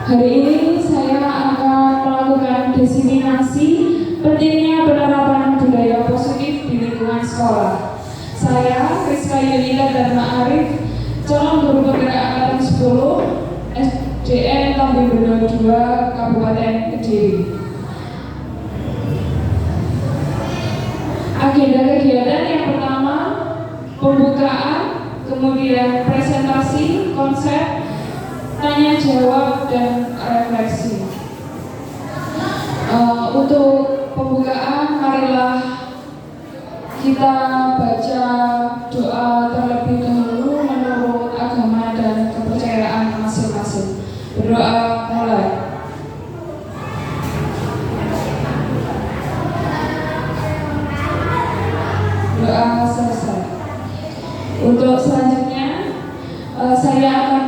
Hari ini saya akan melakukan diseminasi pentingnya penerapan budaya positif di lingkungan sekolah. Saya, Rizka Yulita Dharma Arif, calon guru penggerak angkatan 10 SDN Tambi Bendo 2 Kabupaten Kediri. Agenda kegiatan yang pertama, pembukaan, kemudian presentasi, konsep, tanya jawab, dan refleksi. Untuk pembukaan, marilah kita baca doa terlebih dahulu menurut agama dan kepercayaan masing-masing. Berdoa mulai. Doa selesai. Untuk selanjutnya, saya akan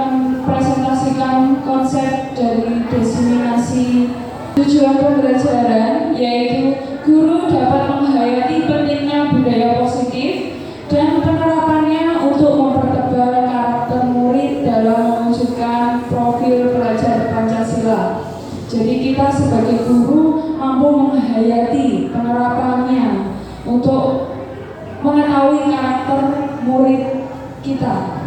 mempresentasikan konsep dari diseminasi tujuan pembelajaran, yaitu guru dapat menghayati pentingnya budaya positif dan penerapannya untuk mempertebal karakter murid dalam mewujudkan profil pelajar Pancasila. Jadi kita sebagai guru mampu menghayati penerapannya untuk mengetahui karakter murid kita.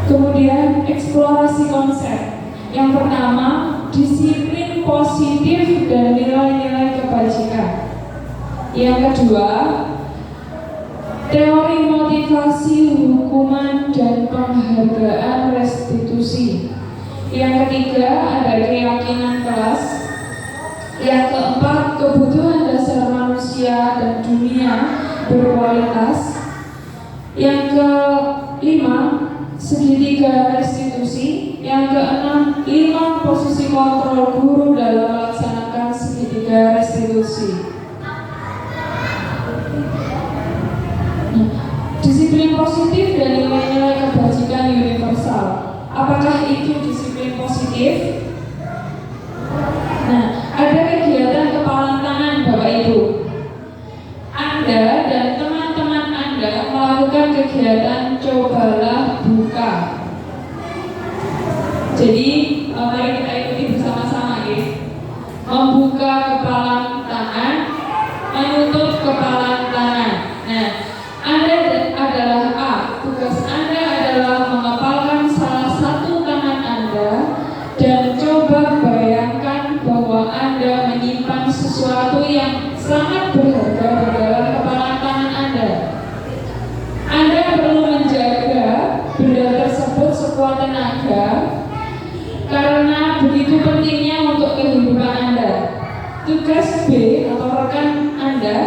Kemudian eksplorasi konsep. Yang pertama, disiplin positif dan nilai-nilai kebajikan. Yang kedua, teori motivasi hukuman dan penghargaan restitusi. Yang ketiga, ada keyakinan kelas. Yang keempat, kebutuhan dasar manusia dan dunia berkualitas. Yang kelima, segitiga restitusi. Yang keenam, 5 posisi kontrol guru dalam melaksanakan segitiga restitusi. Disiplin positif dan nilai-nilai kebajikan universal. Apakah itu disiplin positif? Nah, ada kegiatan kepalan tangan Bapak Ibu. Anda dan teman-teman Anda melakukan kegiatan cobalah buka. Jadi mari kita ikuti bersama-sama ya. Membuka kepalan tangan, menutup kepalan tangan. Nah, Anda adalah A. Tugas Anda adalah mengepalkan salah satu tangan Anda dan coba bayangkan bahwa Anda menyimpan sesuatu yang sangat berharga di dalam kepalan tangan Anda. Anda perlu menjaga benda tersebut sekuat tenaga karena begitu pentingnya untuk kehidupan Anda. Tugas B atau rekan Anda,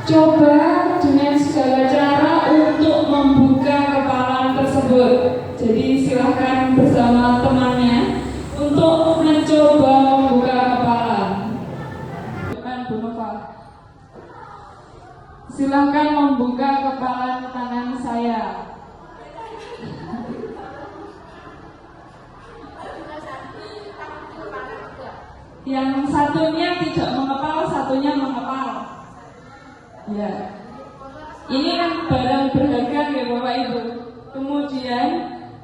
coba dengan segala cara untuk membuka kepalan tersebut. Jadi silahkan bersama temannya untuk mencoba membuka kepalan. Silahkan membuka kepalan tangan saya. Yang satunya tidak mengepal, satunya mengepal. Ya. Ini kan barang berharga ya Bapak Ibu. Kemudian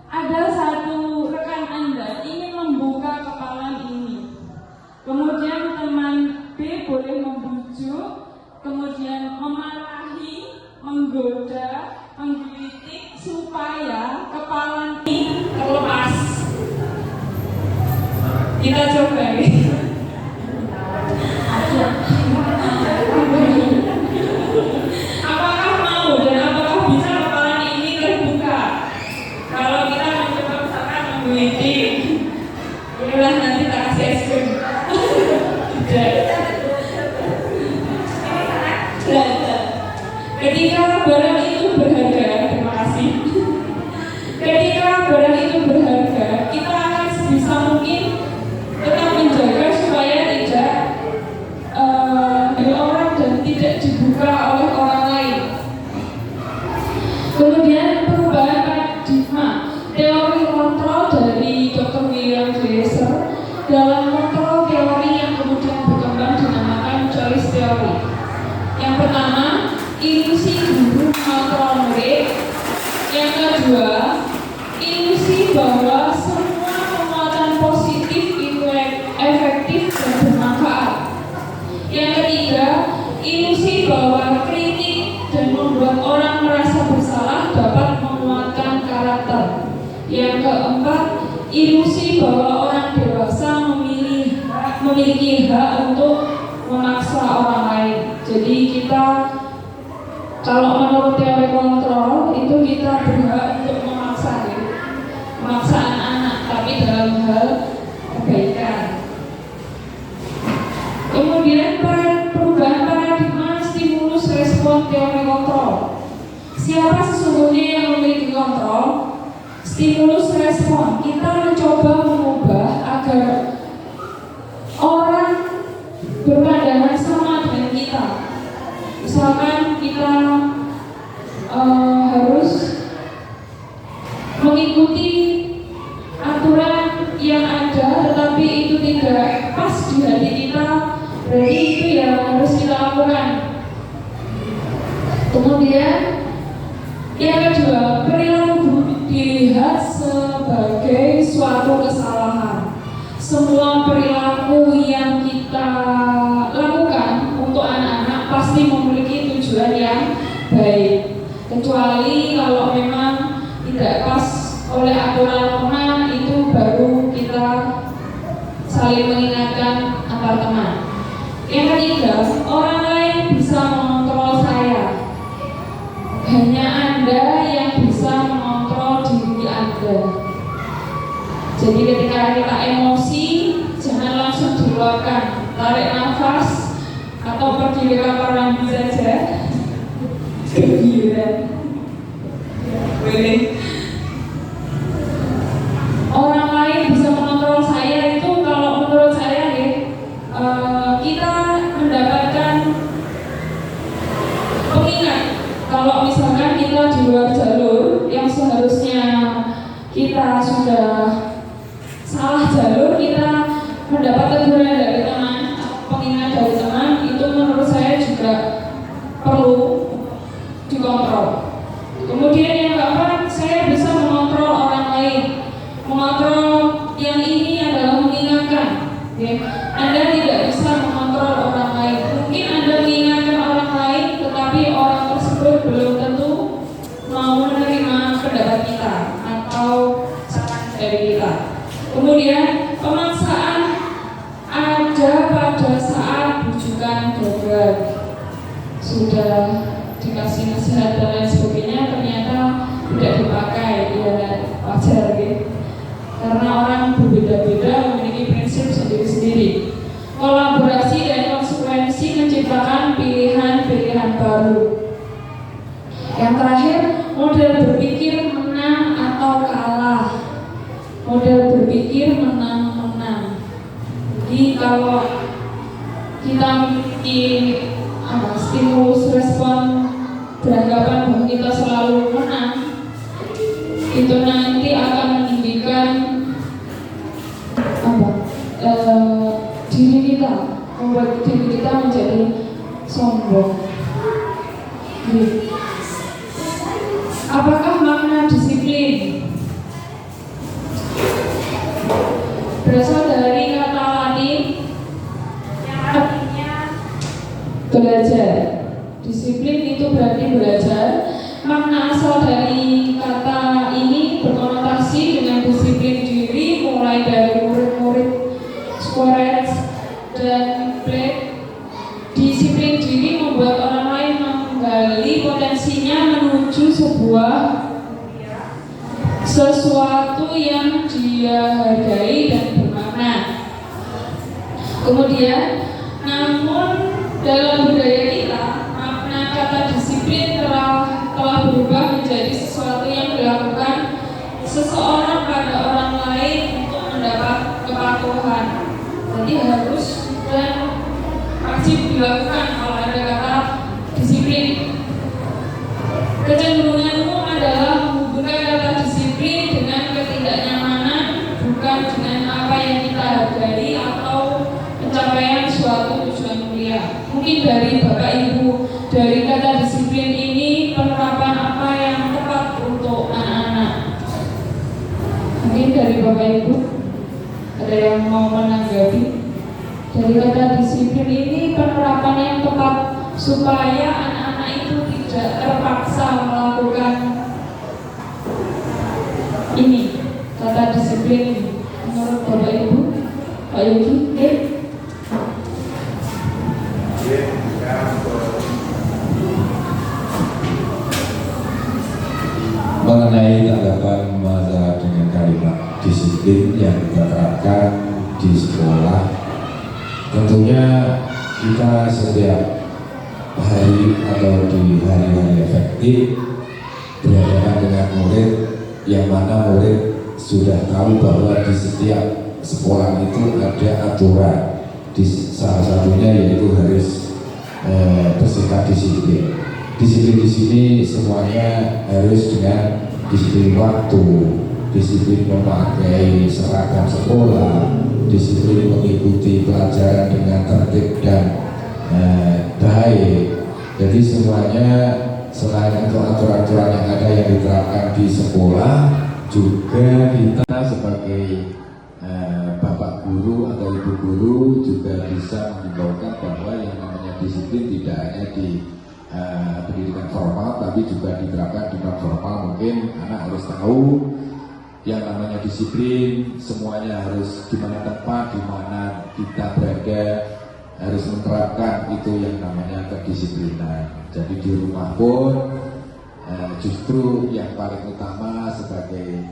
ada satu rekan Anda ingin membuka kepalan ini. Kemudian teman B boleh membujuk, kemudian memarahi, menggoda, menggelitik supaya kepalan ini terlepas. Kita coba ya. Apakah mau dan apakah bisa kepalan ini terbuka? Kalau kita mencoba misalkan menggelitik, inilah nanti tak kasih es krim. Ketika barang itu berharga, terima kasih. Ketika barang itu berharga, kita akan sebisa mungkin tetap menjaga supaya tidak orang dan tidak dibuka oleh orang lain. Kemudian perubahan paradigma, teori kontrol dari Dr. William Glasser dalam kontrol teori yang kemudian berkembang dinamakan choice theory. Yang pertama, ilusi guru mengontrol murid. Yang kedua, ilusi bahwa semua ilusi bahwa orang dewasa memiliki hak untuk memaksa orang lain. Jadi kita, kalau menurut teori kontrol itu kita berhak untuk memaksa, ya. Memaksa anak-anak, tapi dalam hal kebaikan. Kemudian perubahan paradigma stimulus respon teori kontrol. Siapa sesungguhnya yang memiliki kontrol? Stimulus respon. Kita mencoba mengubah agar orang berpandangan sama dengan kita. Misalkan kita harus mengikuti aturan yang ada, tetapi itu tidak pas di hati kita, berarti itu yang harus kita lakukan. Kemudian yang kedua, perilaku dilihat sebagai suatu kesalahan. Semua perilaku yang kita lakukan untuk anak-anak pasti memiliki tujuan yang baik, kecuali kalau memang tidak pas oleh aturan norma, itu baru kita saling mengingatkan antar teman. Yang ketiga, orang lain bisa mengontrol saya. Hanya Anda yang bisa mengontrol diri Anda. Jadi ketika kita emosi, jangan langsung diluapkan. Tarik nafas atau pergi ke kamar mandi saja. Kegiatan. Boleh. Orang lain bisa mengontrol saya itu, kalau menurut saya ya, kita mendapatkan pengingat. Kalau misalkan kita di luar jalur yang seharusnya kita sudah salah jalur, kita mendapat teguran dari teman, pengingat dari teman, itu menurut saya juga perlu dikontrol. Kemudian yang keempat, saya bisa mengontrol orang lain. Mengontrol yang ini adalah mengingatkan, ya. Anda tidak bisa mengontrol orang lain. Mungkin Anda mengingatkan orang lain, tetapi orang tersebut belum tentu mau menerima pendapat kita atau saran dari kita. Kemudian pemaksaan ada pada saat bujukan gagal. Sudah dikasih nasihat dan lain sebagainya, ternyata tidak dipakai, ya wajar, gitu. Karena orang berbeda-beda memiliki prinsip sendiri-sendiri. Kolaborasi dan konsekuensi menciptakan pilihan-pilihan baru. Yang terakhir, model berpikir menang atau kalah. Model berpikir menang-menang. Jadi kalau kita memiliki stimulus respon beranggapan bahwa kita selalu menang, itu nanti akan meninggikan diri kita, membuat diri kita menjadi sombong. Apakah makna disiplin? Berasal dari kata Latin yang artinya belajar. Disiplin itu berarti belajar. Makna asal dari kata ini berkonotasi dengan disiplin diri, mulai dari murid-murid Squares dan Black. Disiplin diri membuat orang lain menggali potensinya menuju sesuatu yang dia hargai dan bermakna. Kemudian, namun dalam budaya kita, makna kata disiplin telah berubah menjadi sesuatu yang dilakukan seseorang pada orang lain untuk mendapat kepatuhan. Jadi harus dan wajib dilakukan kalau ada kata disiplin. Kecenderungan umum adalah menghubungkan kata disiplin dengan ketidaknyamanan, bukan dengan apa yang kita hargai atau pencapaian suatu tujuan mulia. Mungkin dari Bapak Ibu, dari kata disiplin ini penerapan apa yang tepat untuk anak-anak? Mungkin dari Bapak Ibu ada yang mau menanggapi? Dari kata disiplin ini penerapan yang tepat supaya anak-anak itu tidak terpaksa melakukan ini tata disiplin menurut Bapak Ibu? Pak Yogi, oke? Mengenai tanggapan masalah dengan kalimat disiplin yang kita terapkan di sekolah, tentunya kita setiap hari atau di hari-hari efektif berhadapan dengan murid yang mana murid sudah tahu bahwa di setiap sekolah itu ada aturan, salah satunya yaitu harus bersikap disiplin. Disiplin di sini semuanya harus dengan disiplin waktu, disiplin memakai seragam sekolah, disiplin mengikuti pelajaran dengan tertib dan baik. Jadi semuanya selain itu aturan-aturan yang ada yang diterapkan di sekolah, juga kita sebagai bapak guru atau ibu guru juga bisa mengimbaukan bahwa yang namanya disiplin tidak hanya di pendidikan formal, tapi juga diterapkan di non formal. Mungkin anak harus tahu yang namanya disiplin, semuanya harus di mana tempat, di mana kita berada, harus menerapkan itu yang namanya kedisiplinan. Jadi di rumah pun justru yang paling utama sebagai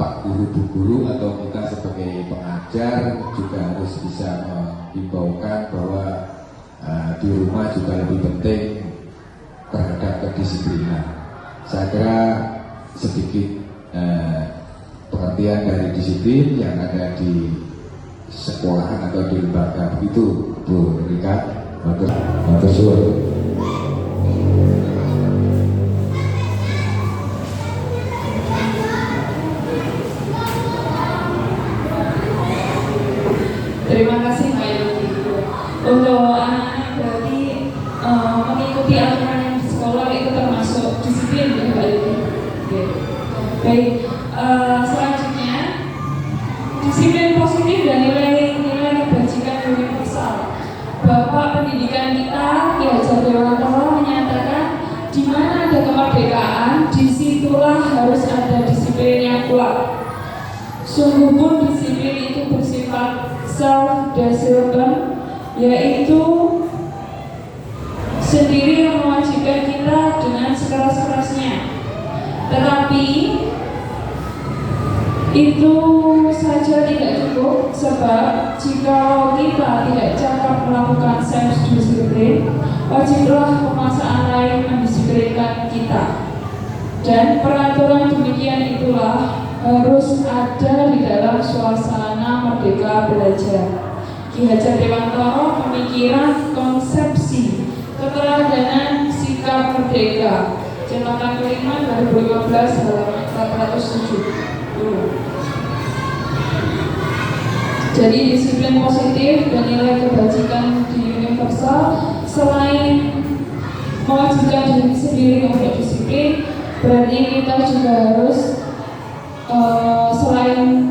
pak guru, bu guru atau kita sebagai pengajar juga harus bisa mengimbaukan bahwa di rumah juga lebih penting terhadap kedisiplinan. Saya kira sedikit pengertian dari disiplin yang ada di sekolahan atau di lembaga itu, Bu Rika. Matur suwun. Terima kasih Pak Yogi. Untuk anak-anak berarti mengikuti aturan yang di sekolah itu termasuk disiplin ya Pak Yogi. Oke. Baik, selanjutnya disiplin positif dan nilai-nilai kebajikan universal. Bapak pendidikan kita Ki Hajar Dewantara menyatakan di mana ada kemerdekaan, disitulah harus ada disiplin yang kuat. Sungguh pun disiplin itu bersifat self-discipline, yaitu sendiri yang mewajibkan kita dengan sekeras-kerasnya. Tetapi itu saja tidak cukup, sebab jika kita tidak cakap melakukan self-discipline, wajiblah penguasaan lain mendisiplinkan kita. Dan peraturan demikian itulah harus ada di dalam suasana merdeka belajar. Ki Hajar Dewantara, Pemikiran Konsepsi Keteladanan Sikap Merdeka, Cetakan kelima 2015 halaman 470. Jadi disiplin positif dan nilai kebajikan di universal, selain mewajibkan diri sendiri untuk disiplin, berarti kita juga harus selain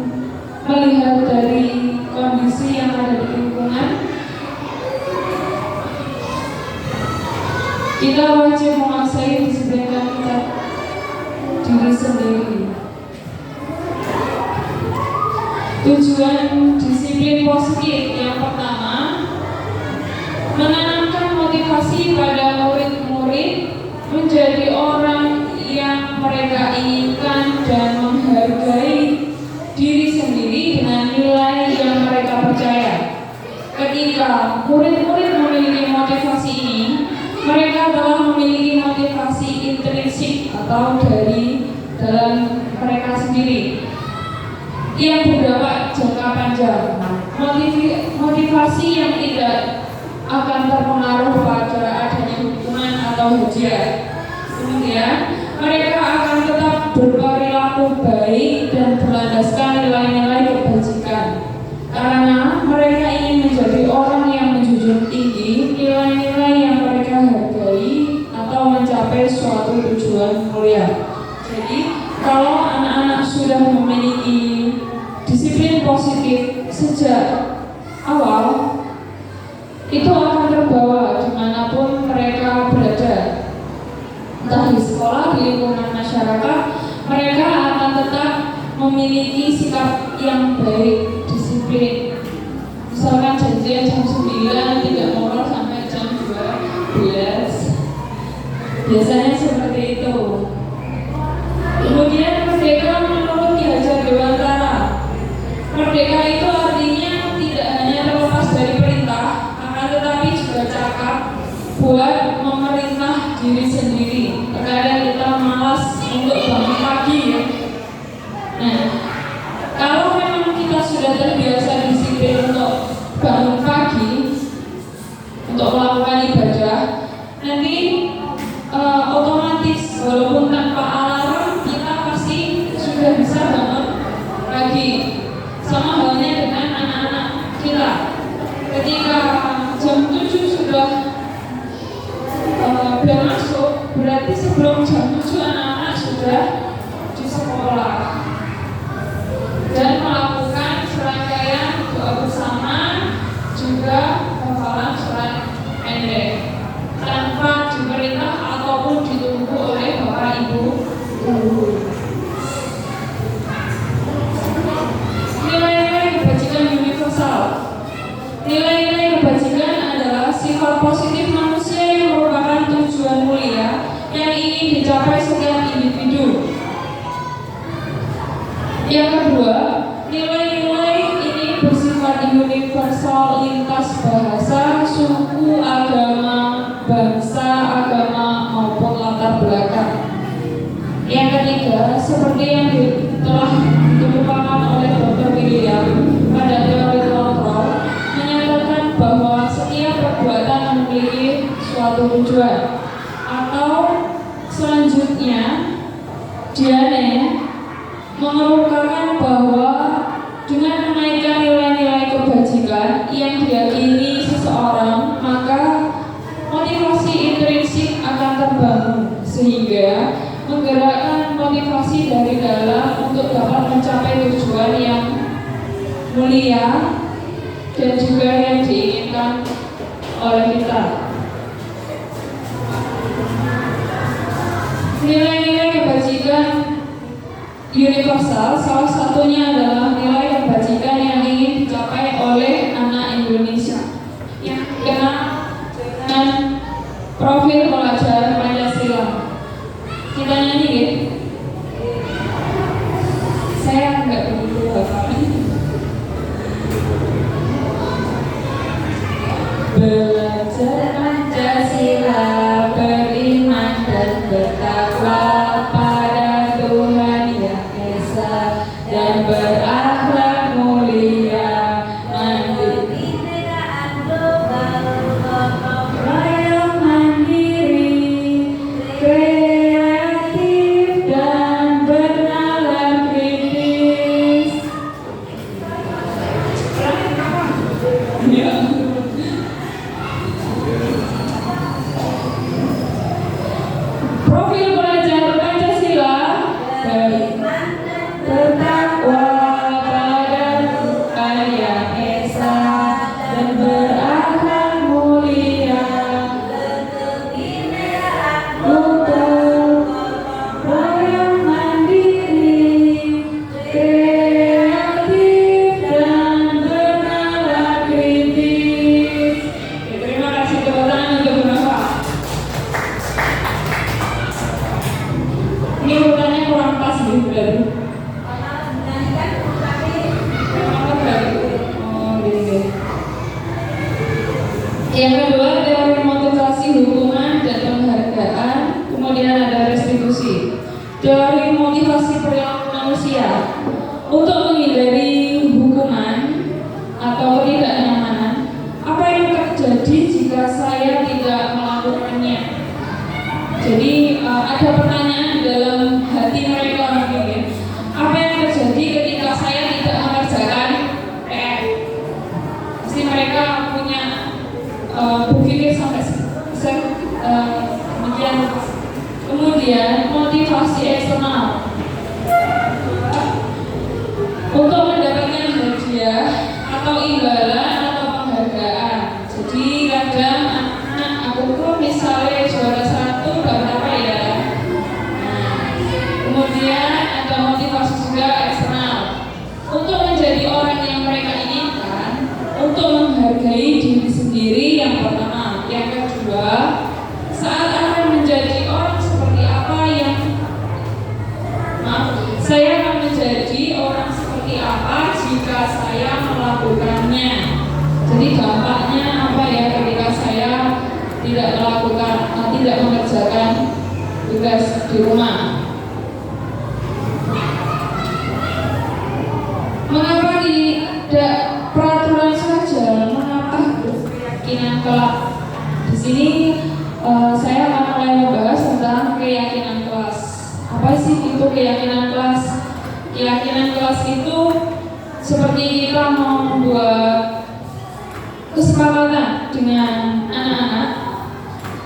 melihat dari kondisi yang ada di lingkungan, kita wajib menguasai disiplin kita diri sendiri. Tujuan disiplin positif yang pertama, menanamkan motivasi pada murid-murid menjadi orang yang mereka inginkan dan menghargai diri sendiri dengan nilai yang mereka percaya. Ketika murid-murid memiliki motivasi ini, mereka telah memiliki motivasi intrinsik atau dari dalam mereka sendiri yang berdampak jangka panjang. Motivasi yang tidak akan terpengaruh pada adanya hukuman atau hujat. Kemudian mereka akan tetap berperilaku baik dan berlandaskan nilai-nilai kebajikan, karena mereka ingin menjadi orang yang menjunjung tinggi nilai-nilai yang mereka hargai atau mencapai suatu tujuan mulia. Jadi kalau anak-anak sudah memiliki disiplin positif sejak awal, itu akan terbawa dimanapun mereka berada, entah di sekolah, di lingkungan masyarakat. Mereka akan tetap memiliki memiliki sikap yang baik, disiplin. Misalkan janjian jam 9, tidak molor sampai jam 12. Biasanya seperti itu. Kemudian merdeka menurut Ki Hajar Dewantara. Merdeka itu artinya tidak hanya terlepas dari perintah, akan tetapi juga cakap buat memerintah diri sendiri. Terkadang kita malas untuk bangun pagi ya. Nah, kalau memang kita sudah terbiasa disiplin untuk bangun pagi, untuk melakukan ibadah, nanti otomatis walaupun tanpa alarm kita pasti sudah bisa bangun pagi. Sama halnya dengan anak-anak kita. Ketika jam 7 sudah bel masuk, berarti sebelum jam 7 anak-anak sudah di sekolah dan melakukan serangkaian doa bersama, juga hafalan surat pendek tanpa diperintah ataupun ditunggu oleh bapak ibu guru. Nilai-nilai kebajikan universal. Nilai-nilai kebajikan adalah sifat positif manusia yang merupakan tujuan mulia yang ingin dicapai setiap individu. Yang kedua, nilai-nilai ini bersifat universal lintas bahasa, suku, agama, bangsa, agama maupun latar belakang. Yang ketiga, seperti yang telah dikemukakan oleh Dr. William pada teori kontrol, menyatakan bahwa setiap perbuatan memiliki suatu tujuan. Atau selanjutnya, Diane mengemukakan bahwa dengan menaikkan nilai-nilai kebajikan yang diyakini seseorang, maka motivasi intrinsik akan terbangun sehingga menggerakkan motivasi dari dalam untuk dapat mencapai tujuan yang mulia dan juga yang diinginkan oleh kita. Nilai-nilai kebajikan universal salah satunya adalah nilai kebajikan yang ingin dicapai oleh anak Indonesia yang dikenal dengan profil pelajar Pancasila. Kita nyanyi ya? Saya enggak begitu hafal. Belajar Pancasila, beriman dan bertakwa pada Tuhan Yang Esa dan berakhlak mulia, mandiri, royong mandiri, kreatif dan bernalar kritis. Ya. Profil pelajar Pancasila, bertakwa pada Tuhan Yang Esa dan berakhlak mulia, luber, royong mandiri, kreatif dan bernalar kritis. Oke, terima kasih, tepuk tangan untuk Bapak. Ini urutannya kurang pas gitu berarti. Oh, gitu. Yang kedua, teori motivasi hukuman dan penghargaan. Kemudian ada restitusi. Teori motivasi perilaku manusia untuk menghindari hukuman atau ketidaknyamanan. Apa yang terjadi jika saya tidak melakukannya? Jadi ada pertanyaan di dalam hati mereka mungkin, apa yang terjadi ketika saya tidak mengerjakan PR? Pasti mereka punya berpikir sampai demikian. Kemudian motivasi eksternal untuk mendapatkan hadiah atau imbalan atau penghargaan. Jadi kadang anak aku tuh misalnya juara 1 gak berapa ya. Kemudian ada motivasi juga eksternal. jika saya melakukannya. Jadi dampaknya apa ya ketika saya tidak mengerjakan tugas di rumah? Mengapa tidak peraturan saja? Mengapa harus keyakinan kelak? Di sini saya akan mulai membahas tentang keyakinan kelas. Apa sih itu keyakinan kelas? Keyakinan kelas itu seperti kita mau membuat kesepakatan dengan anak-anak.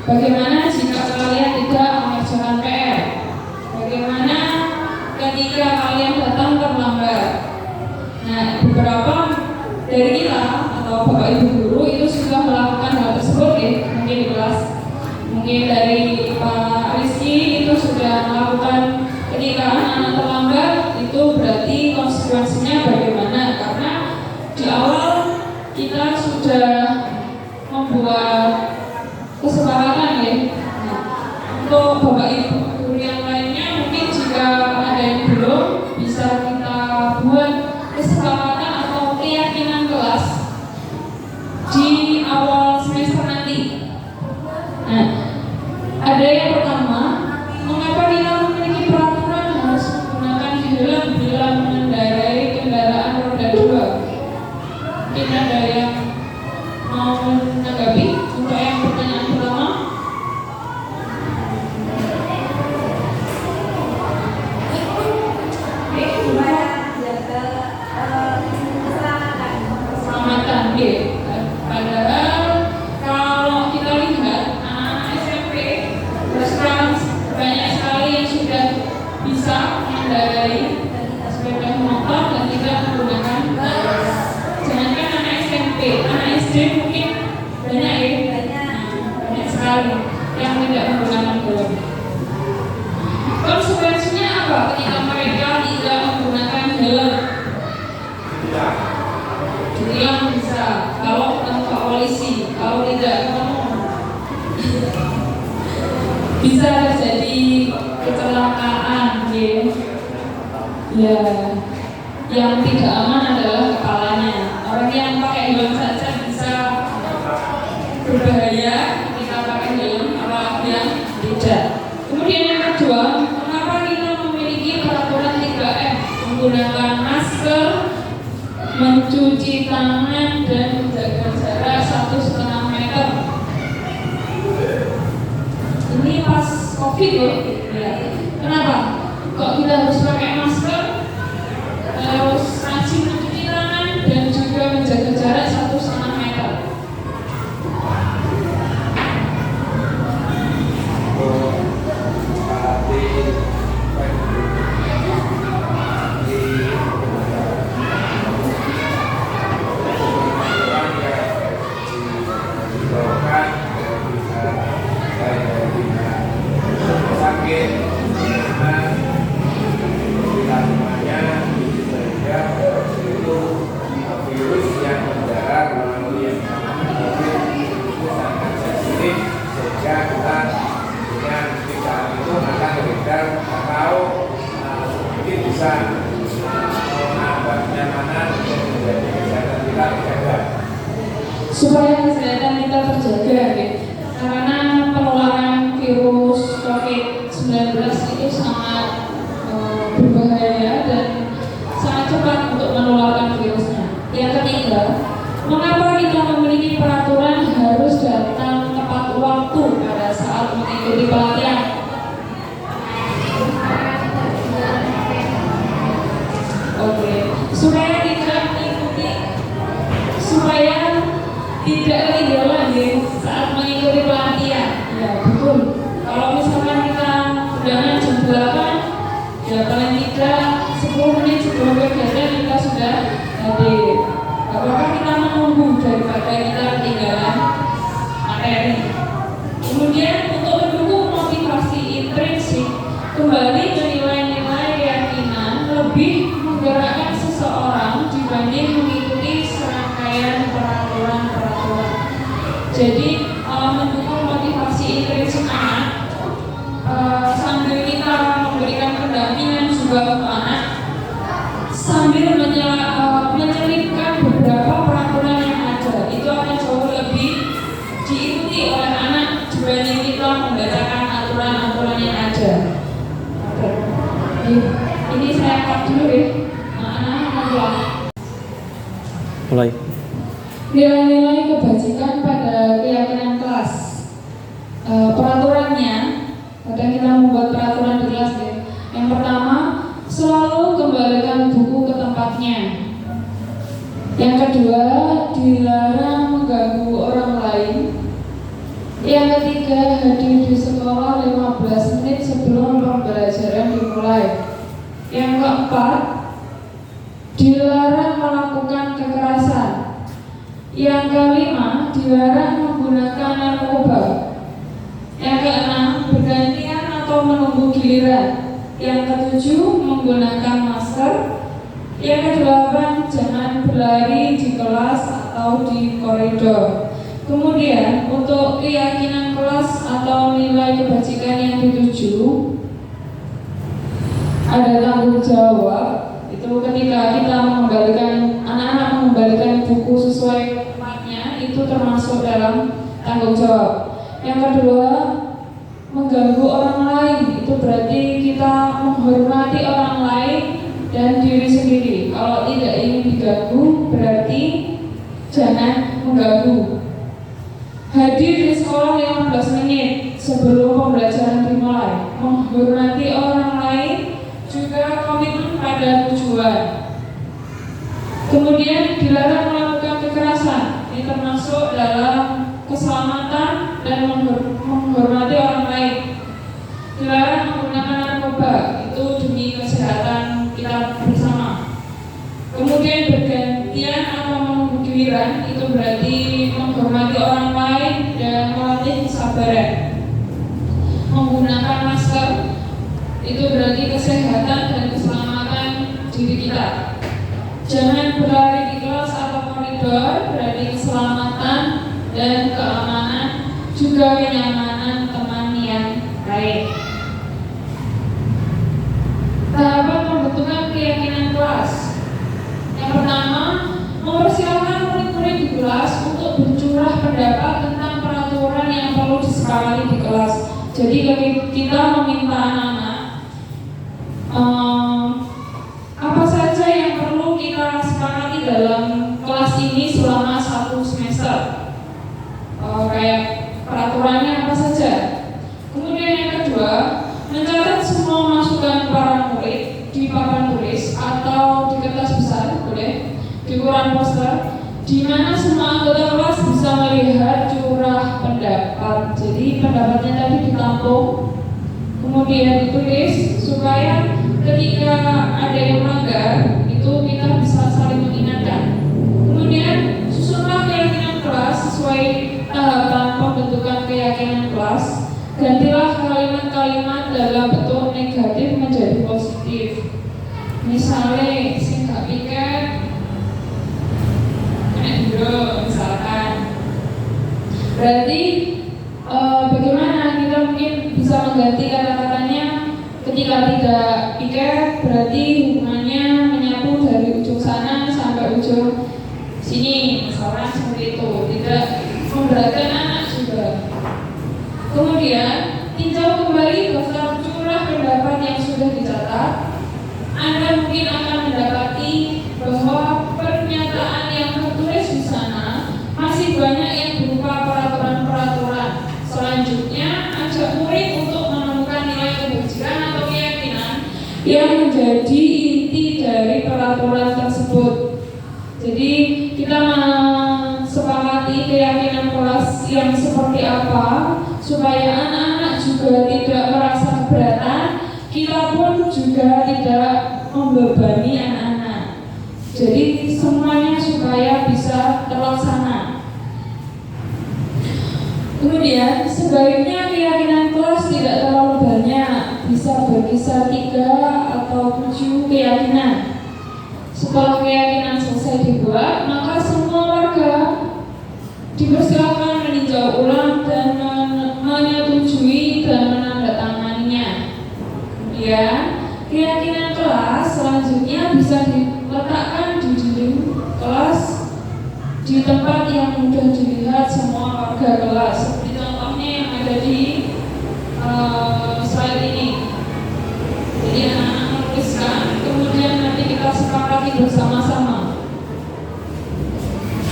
Bagaimana jika kalian tidak mengerjakan PR? Bagaimana ketika kalian datang terlambat? Nah, beberapa dari kita atau Bapak Ibu guru itu sudah melakukan hal tersebut ya, mungkin di kelas. Mungkin dari Pak Rizky itu sudah melakukan ketika anak terlambat, itu berarti konsekuensinya bagaimana? Karena di awal kita sudah membuat kesepakatan ya. Nah, untuk Bapak Ibu guru yang lainnya mungkin jika ada yang belum bisa kita buat kesepakatan atau keyakinan kelas di awal semester nanti. Nah, ada yang pertama, mengapa kita memiliki peraturan harus menggunakan helm bila mengendarai kendaraan roda 2? Mungkin ada yang mau menanggapi untuk yang pertanyaan pertama? Keselamatan, ya. Padahal kalau kita lihat anak-anak SMP, terus terang banyak sekali yang sudah bisa mengendarai sepeda motor dan tidak menggunakan helm. Jangankan anak SMP, anak SD mungkin banyak ya, banyak sekali yang tidak menggunakan helm. Konsekuensinya apa ketika mereka tidak menggunakan helm? Ditilang bisa, kalau ketemu Pak Polisi, kalau tidak ketemu bisa terjadi kecelakaan ya. Yang tidak aman adalah kepalanya. Orang yang pakai helm saja bisa berbahaya ketika pakai helm, apalagi yang tidak. Kemudian yang kedua, mengapa kita memiliki peraturan 3M? Menggunakan masker, mencuci tangan, dan menjaga jarak 1,5 meter. Ini pas COVID loh ya. Kenapa? Kok kita harus pakai masker, harus rajin mencuci tangan, dan juga menjaga jarak 1,5 meter? Supaya kesehatan kita terjaga ya. Karena penularan virus COVID-19 itu sangat berbahaya dan sangat cepat untuk menularkan virusnya. Yang ketiga, mengapa kita memiliki peraturan harus datang tepat waktu pada saat mengikuti pelatihan? Oke, supaya tidak ketinggalan ya saat mengikuti pelatihan. Ya betul. Kalau misalkan kita undangan jam 8, ya paling tidak 10 menit sebelum kegiatan kita sudah hadir. Apakah kita menunggu daripada kita ketinggalan materi? Kemudian untuk mendukung motivasi intrinsik, kembali ke nilai-nilai keyakinan lebih menggerakkan seseorang dibanding mengikuti serangkaian peraturan-peraturan. Jadi mendukung motivasi intrinsik anak sambil kita memberikan pendampingan juga ke anak, sambil menyelipkan beberapa peraturan yang ada. Itu akan jauh lebih diikuti oleh anak dibanding kita membacakan aturan-aturan yang ada. Oke. Ini saya cut dulu ya. Anak-anak Mulai. nilai-nilai kebajikan pada keyakinan kelas. Peraturannya, kadang kita membuat peraturan di kelas ya. Yang pertama, selalu kembalikan buku ke tempatnya. Yang kedua, dilarang mengganggu orang lain. Yang ketiga, hadir di sekolah 15 menit sebelum pembelajaran dimulai. Yang keempat, dilarang melakukan kekerasan. Yang kelima, dilarang menggunakan narkoba. Yang keenam, bergantian atau menunggu giliran. Yang ketujuh, menggunakan masker. Yang kedelapan, jangan berlari di kelas atau di koridor. Kemudian, untuk keyakinan kelas atau nilai kebajikan yang dituju, ada tanggung jawab. Itu ketika kita mengembalikan anak-anak mengembalikan buku sesuai tempatnya, itu termasuk dalam tanggung jawab. Yang kedua, mengganggu orang lain. Itu berarti kita menghormati orang lain dan diri sendiri. Kalau tidak ingin diganggu, berarti jangan mengganggu. Hadir di sekolah 15 menit sebelum pembelajaran dimulai. Menghormati orang lain, juga komitmen pada tujuan. Kemudian dilarang melakukan kekerasan. Ini termasuk dalam keselamatan dan menghormati orang lain. Dilarang menggunakan narkoba. Itu demi kesehatan kita bersama. Kemudian bergantian atau menunggu giliran. Itu berarti menghormati orang lain dan melatih kesabaran. Menggunakan masker itu berarti kesehatan dan keselamatan diri kita. Jangan berlari di kelas atau koridor, berarti keselamatan dan keamanan, juga kenyamanan teman yang baik. Tahapan pembentukan keyakinan kelas. Yang pertama, mempersilahkan murid-murid di kelas untuk bercurah pendapat tentang peraturan yang perlu disepakati di kelas. Jadi kita meminta anak-anak apa saja yang perlu kita sepakati dalam kelas ini selama 1 semester. Kayak peraturannya apa saja. Kemudian yang kedua, mencatat semua masukan para murid di papan tulis atau di kertas besar, boleh, di koran poster, di mana semua anggota kelas bisa melihat curah pendapat. Jadi pendapatnya tadi ditampung, kemudian ditulis supaya ketika ada yang melanggar itu kita bisa saling mengingatkan. Kemudian susunlah keyakinan kelas sesuai tahapan pembentukan keyakinan kelas. Gantilah kalimat-kalimat dalam bentuk negatif menjadi positif. Misalnya sing gak piket bro, misalkan. Berarti bagaimana kita mungkin bisa mengganti kata-katanya. Ketika tidak piket berarti hubungannya menyapu dari ujung sana sampai ujung sini, misalkan seperti itu. Tidak memberatkan anak juga. Kemudian tinjau kembali daftar curah pendapat yang sudah dicatat. Anda mungkin akan mendapati bahwa pernyataan yang tertulis di sana masih banyak yang berupa peraturan-peraturan. Selanjutnya, ajak murid untuk menemukan nilai kebajikan atau keyakinan yang menjadi inti dari peraturan tersebut. Jadi kita sepakati keyakinan kelas yang seperti apa supaya anak-anak juga tidak merasa keberatan, kita pun juga tidak membebani anak-anak. Jadi semuanya supaya bisa terlaksana. Kemudian sebaiknya keyakinan kelas tidak terlalu banyak, bisa berkisar 3 atau 7 keyakinan. Setelah keyakinan selesai dibuat, maka semua warga dipersilakan meninjau ulang dan menyetujui dan menandatangani. Kemudian keyakinan kelas selanjutnya bisa tempat yang mudah dilihat semua warga kelas, seperti contohnya yang ada di slide ini. Jadi anak-anak menuliskan, kemudian nanti kita sepakati bersama-sama.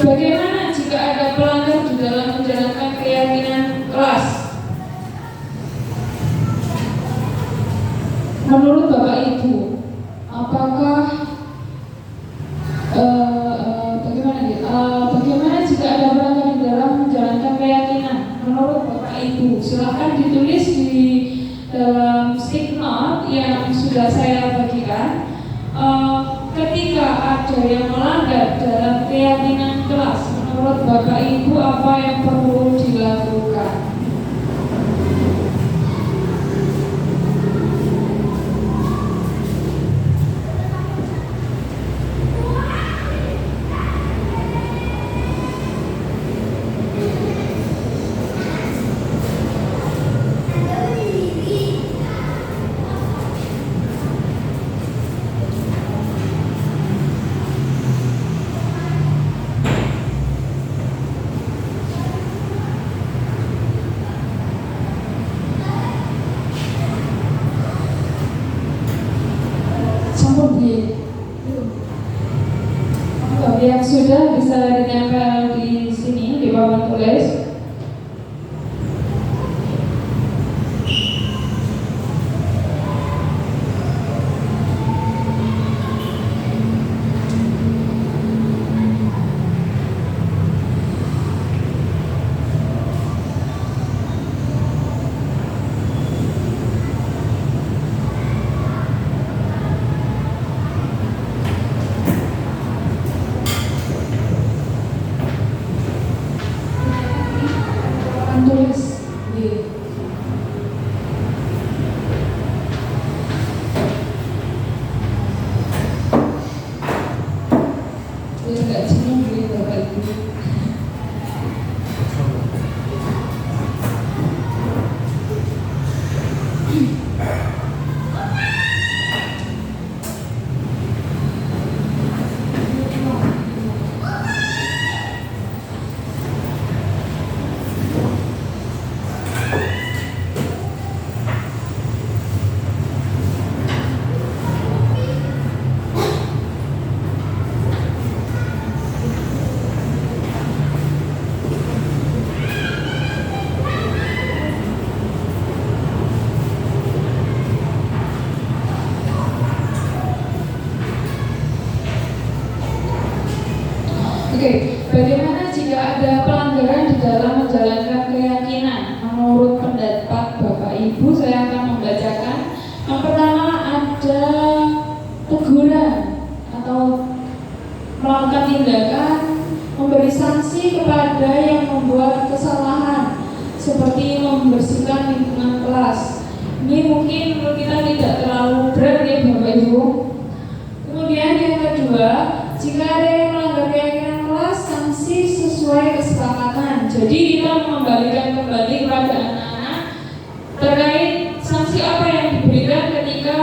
Bagaimana jika ada pelanggar di dalam menjalankan keyakinan kelas? Menurut Bapak Ibu, apakah bagaimana jika ada pelanggar di dalam menjalankan keyakinan? Menurut Bapak Ibu, silahkan ditulis di dalam stick note yang sudah saya bagikan. Ketika ada yang melanggar dalam keyakinan kelas, menurut Bapak Ibu apa yang perlu dilakukan? Yang sudah bisa ditempel di sini di papan tulis. Tulis di nggak jenuh di Bapak Ibu. Oke, bagaimana jika ada pelanggaran di dalam menjalankan keyakinan? Menurut pendapat Bapak Ibu, saya akan membacakan. Yang pertama ada teguran atau melakukan tindakan memberi sanksi kepada yang membuat kesalahan, seperti membersihkan lingkungan kelas. Ini mungkin menurut kita tidak terlalu berat ya Bapak Ibu. Kemudian yang kedua, jika ada yang melanggar keyakinan kelas, sanksi sesuai kesepakatan. Jadi kita mengembalikan kembali kepada anak-anak terkait sanksi apa yang diberikan ketika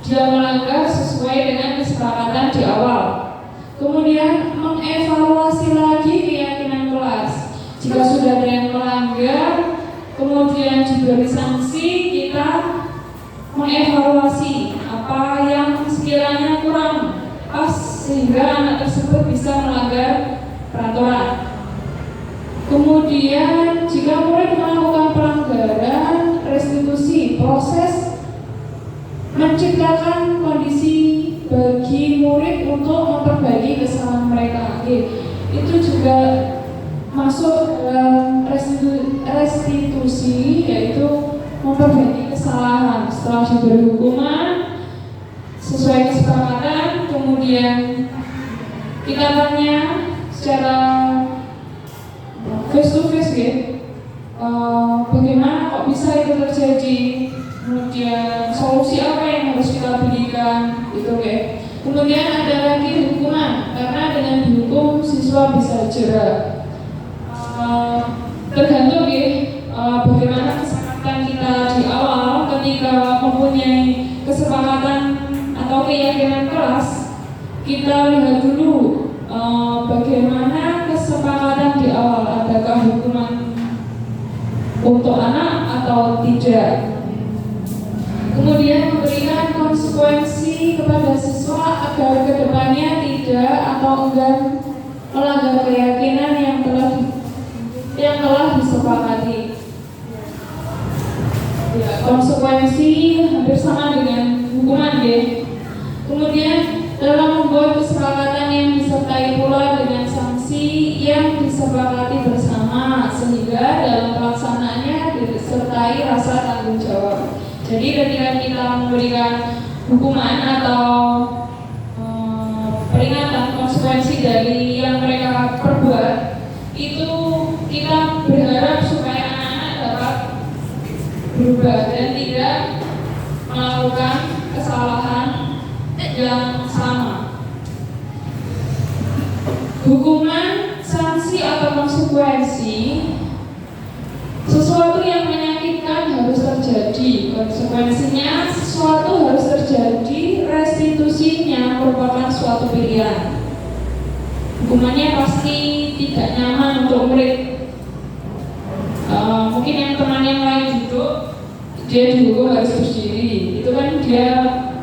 dia melanggar sesuai dengan kesepakatan di awal. Kemudian mengevaluasi lagi keyakinan kelas. Jika sudah ada yang melanggar, kemudian diberi sanksi, kita mengevaluasi apa yang sekiranya kurang pas sehingga anak tersebut bisa melanggar peraturan. Kemudian jika murid melakukan pelanggaran, restitusi, proses menciptakan kondisi bagi murid untuk memperbaiki kesalahan mereka. Itu juga masuk dalam restitusi, yaitu memperbaiki kesalahan setelah diberi hukuman sesuai kesepakatan. Kemudian kita tanya secara face to face bagaimana kok bisa itu terjadi, kemudian solusi apa yang harus kita berikan gitu Kemudian ada lagi hukuman, karena dengan dihukum siswa bisa jera. Tergantung bagaimana kesepakatan kita di awal ketika mempunyai kesepakatan atau keyakinan kelas. Kita lihat dulu bagaimana kesepakatan di awal, adakah hukuman untuk anak atau tidak. Kemudian memberikan konsekuensi kepada siswa agar kedepannya tidak atau enggan melanggar keyakinan yang telah disepakati. Ya, konsekuensi hampir sama dengan hukuman ya. Kemudian dalam membuat kesepakatan yang disertai pula dengan sanksi yang disepakati bersama, sehingga dalam pelaksanaannya disertai rasa tanggung jawab. Jadi ketika kita memberikan hukuman atau peringatan konsekuensi dari yang mereka perbuat, itu kita berharap supaya anak-anak dapat berubah dan tidak melakukan kesalahan yang sama. Hukuman, sanksi atau konsekuensi, sesuatu yang menyakitkan harus terjadi. Konsekuensinya sesuatu harus terjadi, restitusinya merupakan suatu pilihan. Hukumannya pasti tidak nyaman untuk murid. Mungkin yang teman yang lain duduk, dia dihukum harus berdiri, itu kan dia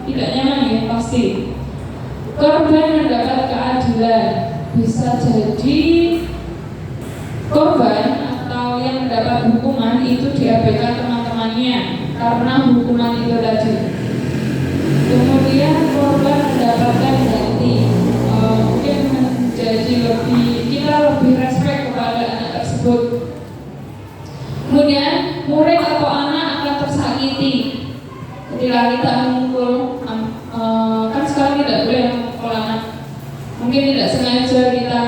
tidak nyaman ya pasti. Korban mendapat keadilan, bisa jadi korban atau yang mendapat hukuman itu diabaikan teman-temannya karena hukuman itu tadi. Kemudian korban mendapatkan ganti, mungkin menjadi kita lebih respect kepada anak tersebut. Kemudian murid atau anak akan tersakiti ketika kita memukul. Kan sekarang tidak boleh memukul anak. Mungkin tidak sengaja kita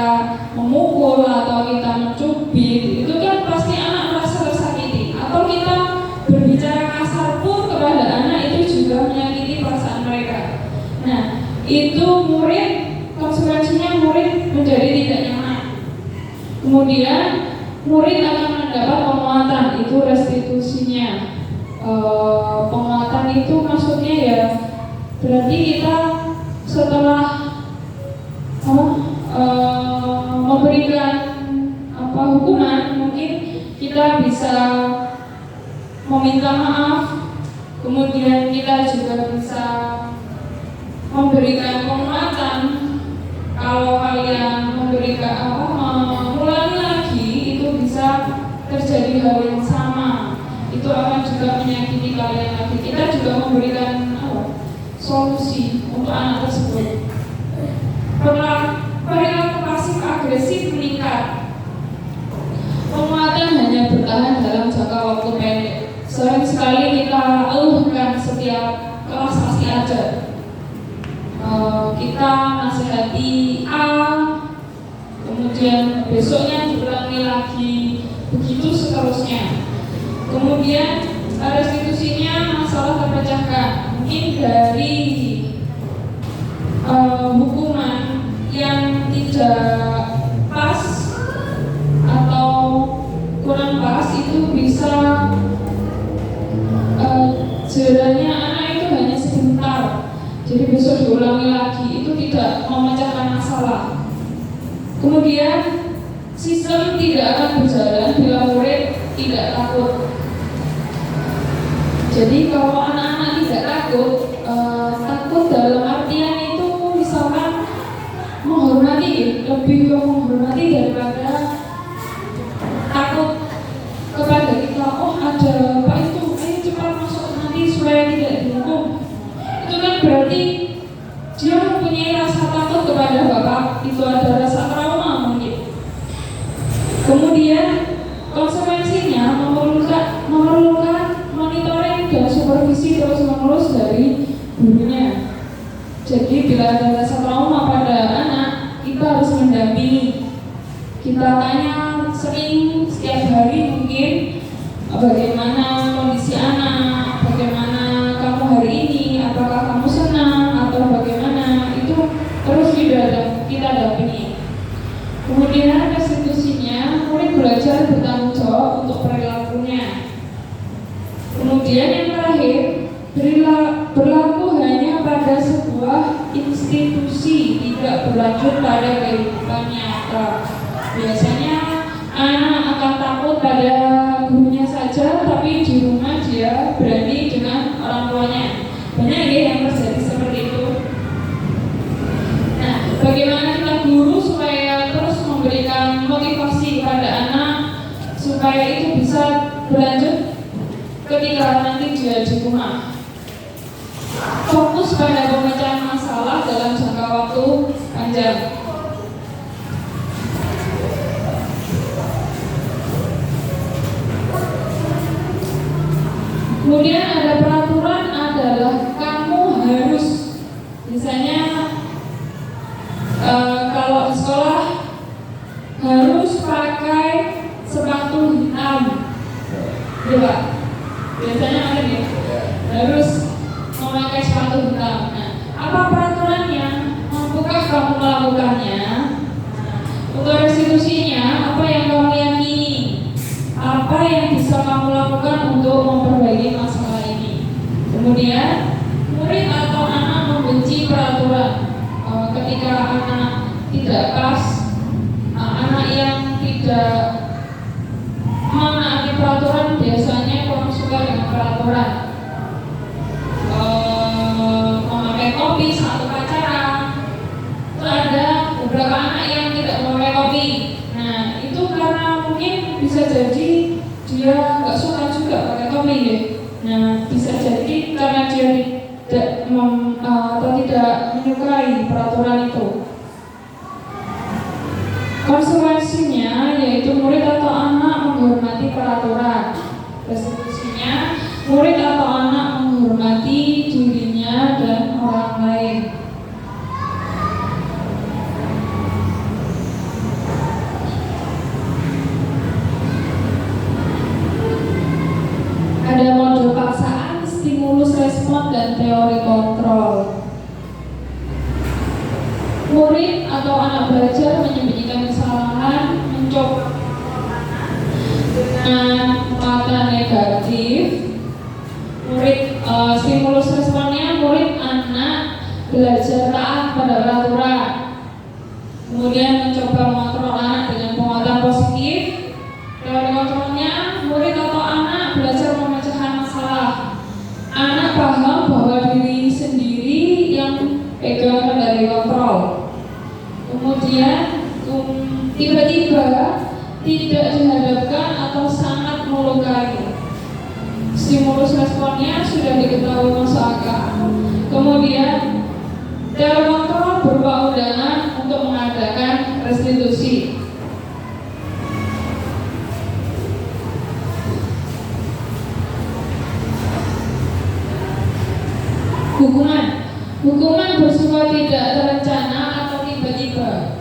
memukul atau kita mencubit, itu kan pasti anak merasa tersakiti. Atau kita berbicara kasar pun kepada anak, itu juga menyakiti perasaan mereka. Nah, itu murid, konsekuensinya murid menjadi tidak nyaman. Kemudian murid akan mendapat penguatan, itu restitusinya. Penguatan itu maksudnya ya berarti kita setelah memberikan hukuman, mungkin kita bisa meminta maaf, kemudian kita juga bisa memberikan penguatan. Kalau kalian memberikan mengulangi lagi, itu bisa terjadi hal yang sama, itu akan juga menyakiti kalian lagi. Kita juga memberikan solusi untuk anak tersebut. Perilaku pasif agresif meningkat. Penguatan hanya bertahan dalam jangka waktu pendek. Sering sekali kita eluhkan setiap kelas pasti ada. Kita nasihati A, kemudian besoknya diulangi lagi, begitu seterusnya. Kemudian restitusinya masalah terpecahkan, mungkin dari hukuman yang tidak pas atau kurang pas, itu bisa jerahnya anak itu hanya sebentar, jadi besok diulangi lagi, itu tidak memecahkan masalah. Kemudian sistem tidak akan berjalan bila murid tidak takut. Jadi kalau anak-anak tidak takut, takut dalam artian itu misalkan menghormati, lebih ke menghormati daripada takut kepada kita. Oh, ada Pak itu, ayo cepat masuk nanti supaya tidak dihukum. Itu kan berarti dia mempunyai rasa takut kepada Bapak, itu ada rasa trauma mungkin. Kemudian konsekuensinya memerlukan monitoring dan supervisi terus-menerus dari gurunya. Jadi bila ada rasa trauma pada anak, kita harus mendampingi. Kita tanya sering, setiap hari mungkin, bagaimana kondisi anak, bagaimana kamu hari ini, apakah kamu senang atau bagaimana, itu terus kita dampingi. Kemudian restitusinya, murid belajar bertanggung jawab untuk perilakunya. Kemudian yang terakhir, berlaku hanya pada sebuah institusi, tidak berlanjut pada kehidupan nyata. Biasanya anak akan takut pada gurunya saja, tapi di rumah dia berani dengan orang tuanya. Banyak ya yang terjadi seperti itu. Nah, bagaimana kita guru supaya terus memberikan motivasi kepada anak supaya itu bisa berlanjut ketika nanti dia di rumah? Fokus pada pemecahan masalah dalam jangka waktu panjang. Kemudian ada peraturan adalah kamu harus, misalnya kalau di sekolah harus pakai sepatu hitam, ya Pak. Biasanya ada ya, harus memakai sepatu hitam. Nah, apa peraturannya? Mampukah kamu melakukannya? Untuk restitusinya, apa yang kamu yakini? Apa yang bisa kamu lakukan untuk memperbaiki masalah ini? Kemudian, murid atau anak membenci peraturan. Ketika anak tidak pas, anak yang tidak menaati peraturan biasanya kurang suka dengan peraturan. Memakai topi saat upacara, itu ada beberapa anak yang tidak memakai topi. Nah, itu karena mungkin bisa jadi dia nggak suka juga pakai topi ya. Nah, bisa jadi karena dia tidak menyukai peraturan itu. Konsekuensinya yaitu murid atau anak menghormati peraturan. Restitusinya, murid atau anak menghormati dirinya dan orang lain. Ada modul paksaan, stimulus respon, dan teori kontrol. Murid atau anak belajar menyembunyikan kesalahan, mencoba dengan muatan negatif. Murid stimulus responnya, murid anak belajar taat pada peraturan. Kemudian mencoba mengontrol anak dengan penguatan positif. Teori kontrolnya, murid atau anak belajar memecahkan masalah. Anak paham bahwa diri sendiri yang pegang kendali kontrol. Kemudian tiba-tiba tidak dihadapkan atau sangat melukai. Stimulus responnya sudah diketahui masuk akal. Kemudian teori kontrol berupa undangan untuk mengadakan restitusi. Hukuman bersifat tidak terencana atau tiba-tiba.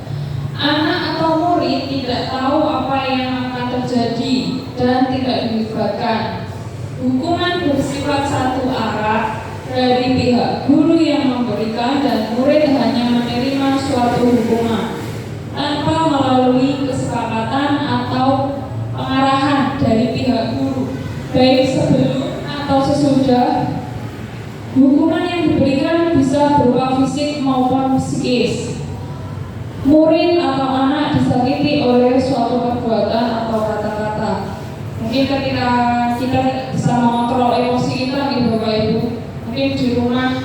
Anak atau murid tidak tahu apa yang akan terjadi dan tidak dilibatkan. Hukuman bersifat satu arah dari pihak guru yang memberikan dan murid hanya menerima suatu hukuman tanpa melalui kesepakatan atau pengarahan dari pihak guru, baik sebelum atau sesudah. Hukuman yang diberikan bisa berupa fisik maupun psikis. Murid atau anak disakiti oleh suatu perbuatan atau kata-kata. Mungkin ketika kita bisa mengontrol emosi kita, gitu Bapak Ibu. Mungkin di rumah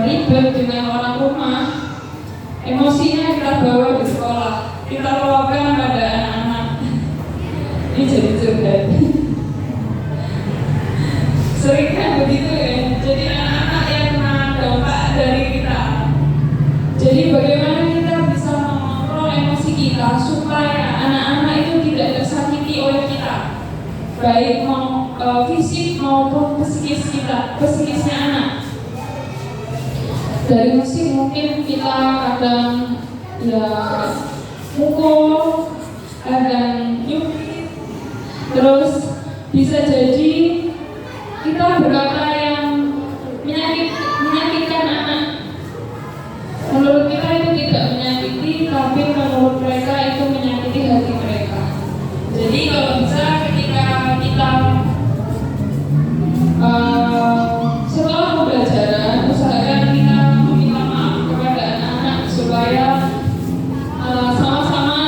ribet dengan orang rumah, emosinya kita bawa di sekolah, kita luapkan pada anak-anak. Ini jadi curhat. Sering kan begitu ya. Jadi anak-anak yang kena dampak dari kita. Jadi bagaimana kita bisa mengontrol emosi kita supaya anak-anak itu tidak tersakiti oleh kita, baik fisik maupun psikis kita, psikisnya anak. Dari musik mungkin kita kadang ya mukul, kadang nyubit, terus bisa jadi kita berkata yang menyakitkan anak. Menurut kita itu tidak menyakiti, tapi menurut mereka itu menyakiti hati mereka. Jadi kalau bisa ketika kita setelah pembelajaran, usahakan kita meminta maaf kepada anak-anak supaya sama-sama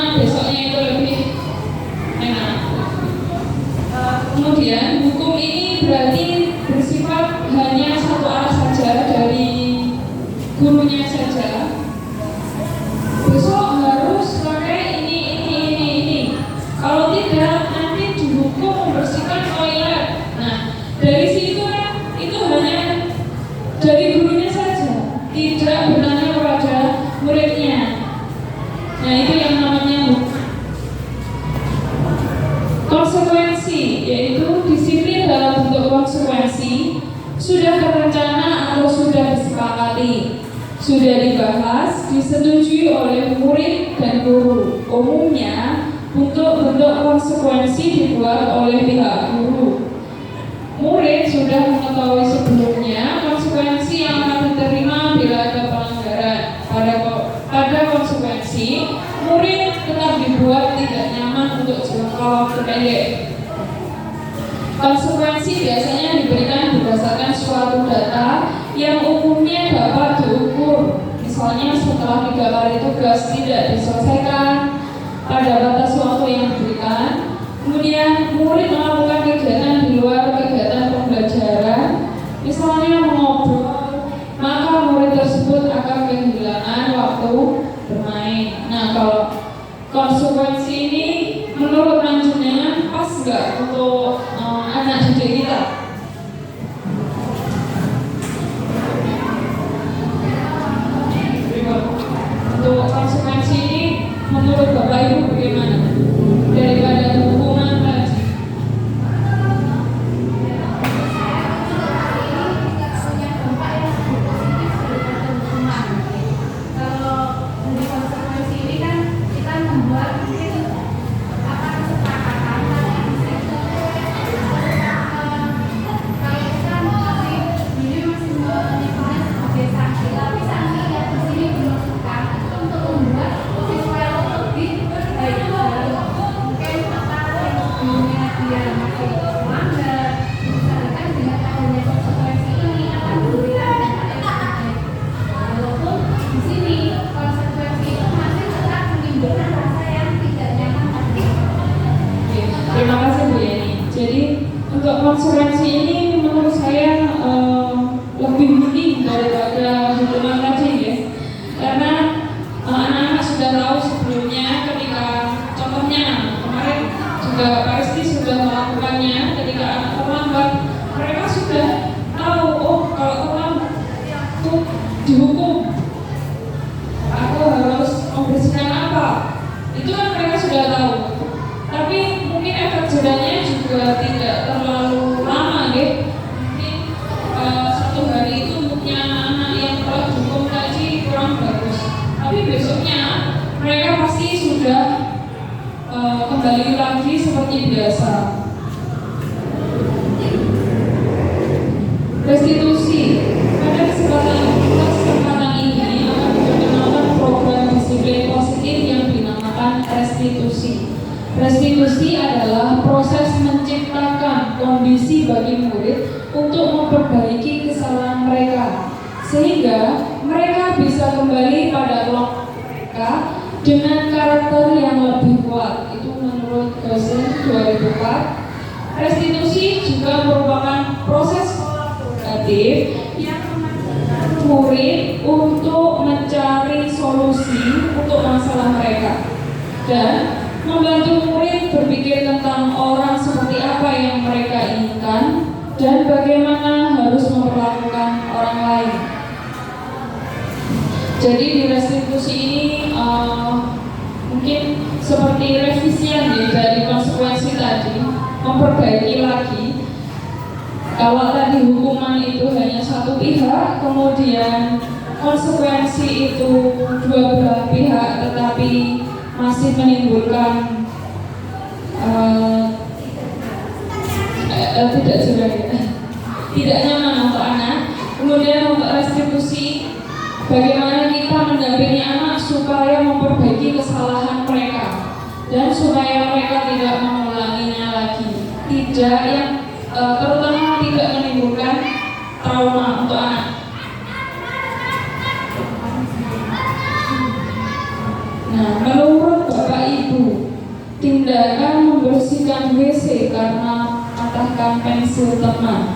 sudah dibahas, disetujui oleh murid dan guru. Umumnya, untuk bentuk konsekuensi dibuat oleh pihak guru. Murid sudah mengetahui sebelumnya konsekuensi yang akan diterima bila ada pelanggaran. Pada konsekuensi, murid tetap dibuat tidak nyaman untuk jangka waktu pendek. Konsekuensi biasanya diberikan berdasarkan suatu data yang umumnya dapat diukur. Misalnya setelah 3 kali tugas tidak diselesaikan pada batas waktu yang diberikan, kemudian murid melakukan kegiatan di luar kegiatan pembelajaran, misalnya mengobrol, maka murid tersebut akan kehilangan waktu bermain. Nah, kalau konsekuensi ini menurut panjenengan pas nggak untuk anak didik kita? Untuk konsekuensi ini menurut Bapak Ibu bagaimana? Daripada hukuman tadi. Terima kasih Bu Yani. Jadi untuk konsekuensi ini menurut saya lebih mending daripada hukuman tadi ya. Karena anak-anak sudah tahu sebelumnya ketika contohnya kemarin juga Pak Risti sudah melakukannya ketika anak terlambat, mereka sudah tahu kalau terlambat itu dihukum. Aku harus membersihkan apa? Itu kan mereka sudah tahu. Tapi mungkin efek jerahnya juga tidak terlalu lama deh. Mungkin 1 hari itu moodnya anak yang telah dihukum tadi kurang bagus. Tapi besoknya mereka pasti sudah kembali lagi seperti biasa. Restitusi. Pada kesempatan ini akan diperkenalkan program disiplin positif yang dinamakan restitusi. Restitusi adalah proses menciptakan kondisi bagi murid untuk memperbaiki kesalahan mereka, sehingga mereka bisa kembali pada kelompok mereka dengan karakter yang lebih kuat. Itu menurut Goshen 2004. Restitusi juga merupakan proses kolaboratif yang mengajak murid untuk mencari solusi untuk masalah mereka dan membantu murid berpikir tentang orang seperti apa yang mereka inginkan dan bagaimana harus memperlakukan orang lain. Jadi di restitusi ini mungkin seperti revisian ya, dari konsekuensi tadi, memperbaiki lagi. Kalau tadi hukuman itu hanya satu pihak, kemudian konsekuensi itu dua belah pihak, tetapi masih menimbulkan tidak jelas ya, tidak nyaman untuk anak. Kemudian untuk restitusi, bagaimana kita mendampingi anak supaya memperbaiki kesalahan mereka dan supaya mereka tidak mengulanginya lagi, tidak yang terutama tidak menimbulkan trauma untuk anak. Nah, menurut Bapak Ibu, tindakan membersihkan WC karena patahkan pensil teman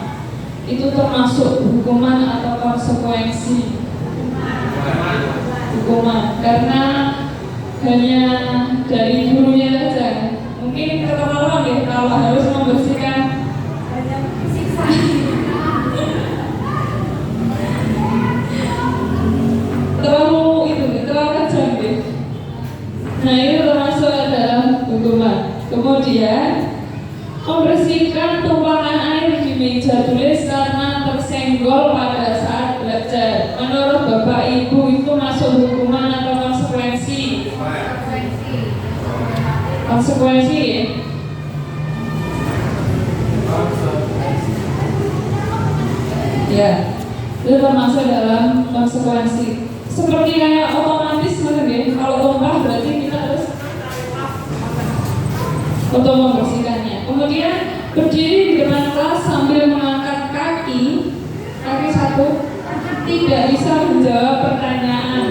itu termasuk hukuman atau konsekuensi? Hukuman, karena hanya dari gurunya saja. Mungkin keterlaluan ya kalau harus membersihkan. terlalu kejam ya. Nah, itu termasuk adalah hukuman. Kemudian membersihkan tumpangan air di meja tulis karena tersenggol pada saat belajar. belajar. Menurut Bapak Ibu itu masuk hukuman atau konsekuensi? Konsekuensi ya? Ya, itu termasuk dalam konsekuensi. Seperti kayak otomatis kan ya, kalau tumpah berarti kita harus untuk membersihkannya. Kemudian berdiri di depan kelas sambil mengangkat kaki satu, tidak bisa menjawab pertanyaan.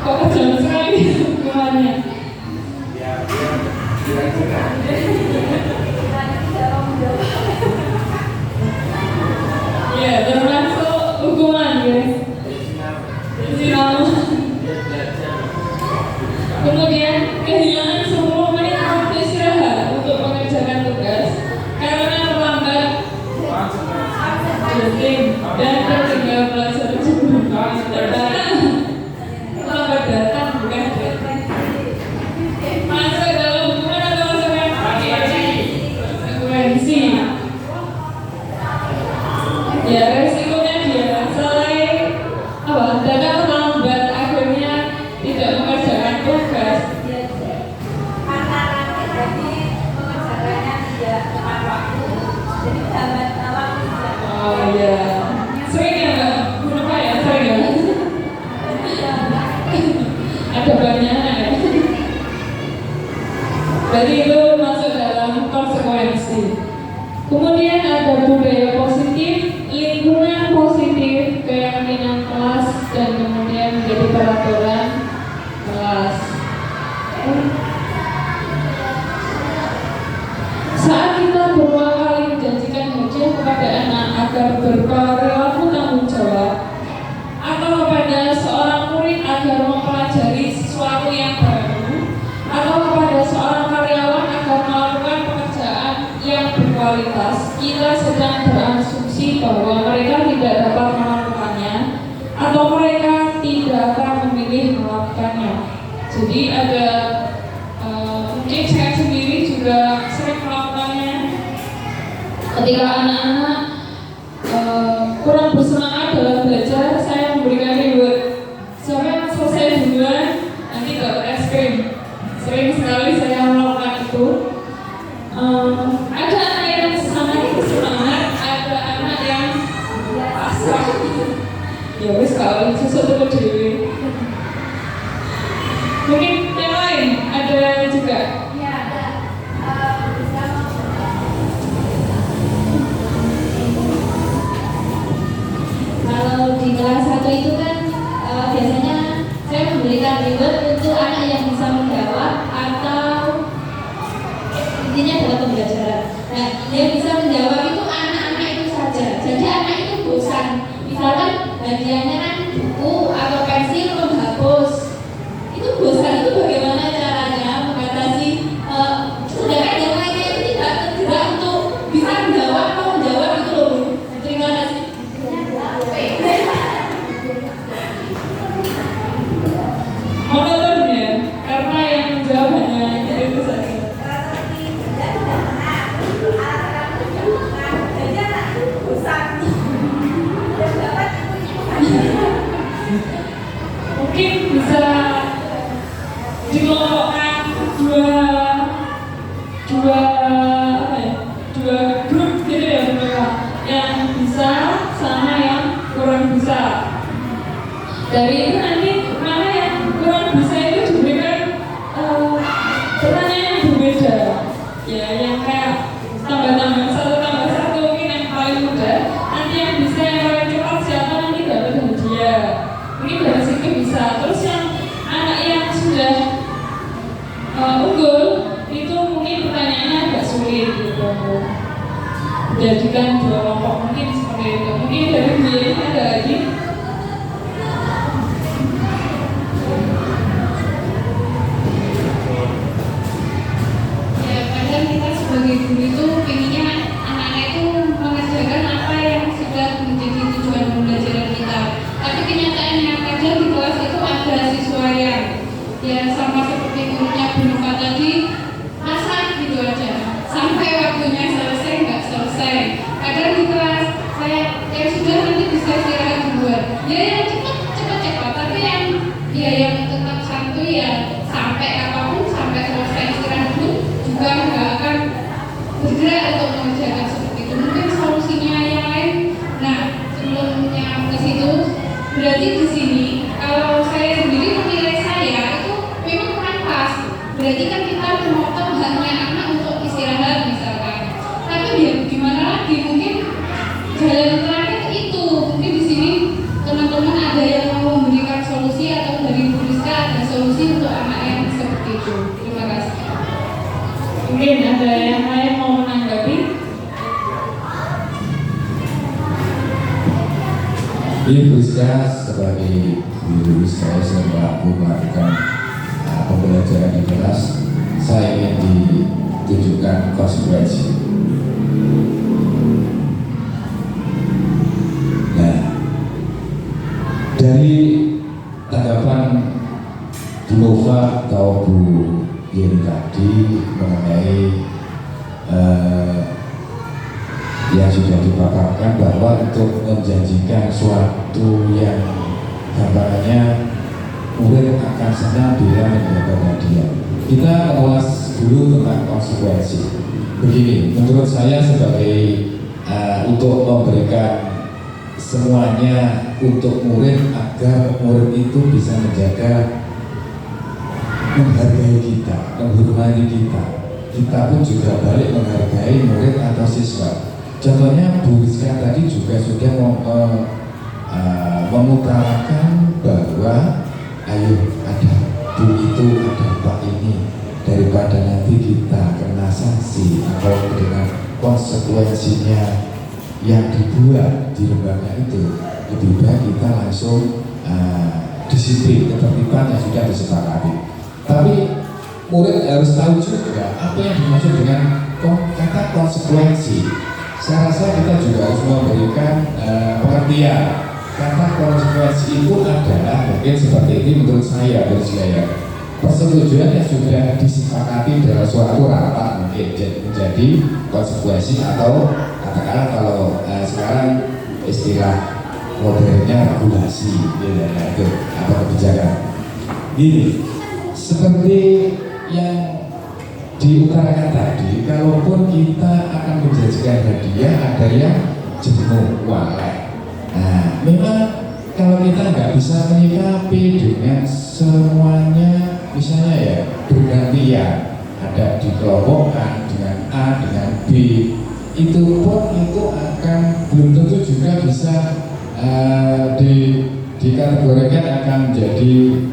Kok kejam sekali hukumannya? Ya, termasuk hukuman guys. Kemudian kehilangan 10 menit waktu istirahat untuk mengerjakan tugas karena terlambat dan tertinggal belajar terlambat datang bukan masuk dalam hukuman atau konsekuensi. Ya, resikonya dia selain datang terlambat akhirnya tidak mengerjakan tugas. Oh iya, sering ya Mbak? Kenapa ya? Sering ya? Ada banyak ya? Jadi itu masuk dalam konsekuensi. Kemudian ada budaya positif, lingkungan positif, keyakinan kelas, dan kemudian menjadi peraturan kelas. Saat kita berulang kali menjanjikan hadiah kepada anak agar berperilaku tanggung jawab, atau kepada seorang murid agar mempelajari sesuatu yang baru, atau kepada seorang karyawan agar melakukan pekerjaan yang berkualitas, kita sedang berasumsi bahwa mereka tidak dapat melakukannya atau mereka tidak akan memilih melakukannya. Jadi ada mungkin saya sendiri juga sering melakukannya ketika anak-anak kurang bersemangat dalam belajar. Saya memberikan reward, siapa yang selesai duluan nanti dapat es krim. Sering sekali saya melakukan itu. Ada anak yang sangat bersemangat, ada anak yang pasrah. Ya wis kalau sesuatu dewe. Mungkin yang lain ada juga. Ya, ada. Kalau di kelas 1 itu kan biasanya saya memberikan reward untuk anak yang bisa menjawab atau intinya dalam pembelajaran. Nah, yang bisa menjawab itu anak-anak itu saja. Jadi anak itu bosan. Misalkan hadiahnya kan buku atau pensil menghapus. Itu bosan, itu bagaimana caranya mengatasi sedangkan yang lainnya itu tidak tergerak untuk bisa menjawab atau menjawab itu loh. Terima kasih. Monoton ya, karena yang menjawab hanya itu saja. Mungkin bisa dikelompokkan dua grup gitu ya mereka, yang bisa sama yang kurang bisa. Dari itu nanti mana yang kurang bisa itu diberikan pertanyaan yang berbeda, ya yang kayak tambah-tambah satu mungkin yang paling mudah. Nanti yang bisa yang paling cepat siapa nanti dapat hadiah. Mungkin dari situ bisa. Terus yang anak yang sudah unggul itu mungkin pertanyaannya agak sulit gitu. Jadikan dua kelompok mungkin seperti itu. Mungkin dari ini ada lagi. Berarti di sini kalau saya sendiri menilai saya itu memang kurang pas. Berarti kan kita memotong haknya anak untuk istirahat misalkan. Tapi biar gimana lagi, mungkin jalan terakhir itu mungkin di sini teman-teman ada yang mau memberikan solusi atau dari Bu Rizka ada solusi untuk anak yang seperti itu. Terima kasih. Mungkin ada yang lain mau menanggapi? Ibu Rizka sebagai guru saya selaku melakukan pembelajaran di kelas, saya ingin ditunjukkan konsekuensi. Nah, dari tanggapan Bu Nova atau Bu Yeni tadi mengenai yang sudah dipaparkan bahwa untuk menjanjikan suatu yang gambarannya murid akan senang bila mendapat hadiah. Kita mengulas dulu tentang konsekuensi. Begini, menurut saya sebagai untuk memberikan semuanya untuk murid agar murid itu bisa menjaga, menghargai kita, menghormati kita. Kita pun juga balik menghargai murid atau siswa. Contohnya Bu Rizka tadi juga sudah mengutarakan bahwa ayo ada Bu itu, ada Pak ini, daripada nanti kita kena sanksi atau dengan konsekuensinya yang dibuat di lembaga itu, lebih baik kita langsung disiplin ketertiban yang sudah disepakati. Tapi murid harus tahu juga apa yang dimaksud dengan kata konsekuensi. Saya rasa kita juga harus memberikan pengertian. Kata konsekuensi itu adalah mungkin seperti ini menurut saya, persetujuan yang sudah disepakati dalam suatu rapat mungkin menjadi konsekuensi atau katakanlah kalau sekarang istilah modernnya regulasi, itu apa kebijakan. Gini, seperti yang diutarakan tadi, kalaupun kita akan menjanjikan hadiah, ada yang jenuh, walek. Nah, memang kalau kita nggak bisa menyikapi dengan semuanya, misalnya ya bergantian, ada dikelompokkan dengan A dengan B, itu pun itu akan belum tentu juga bisa dikategorikan akan menjadi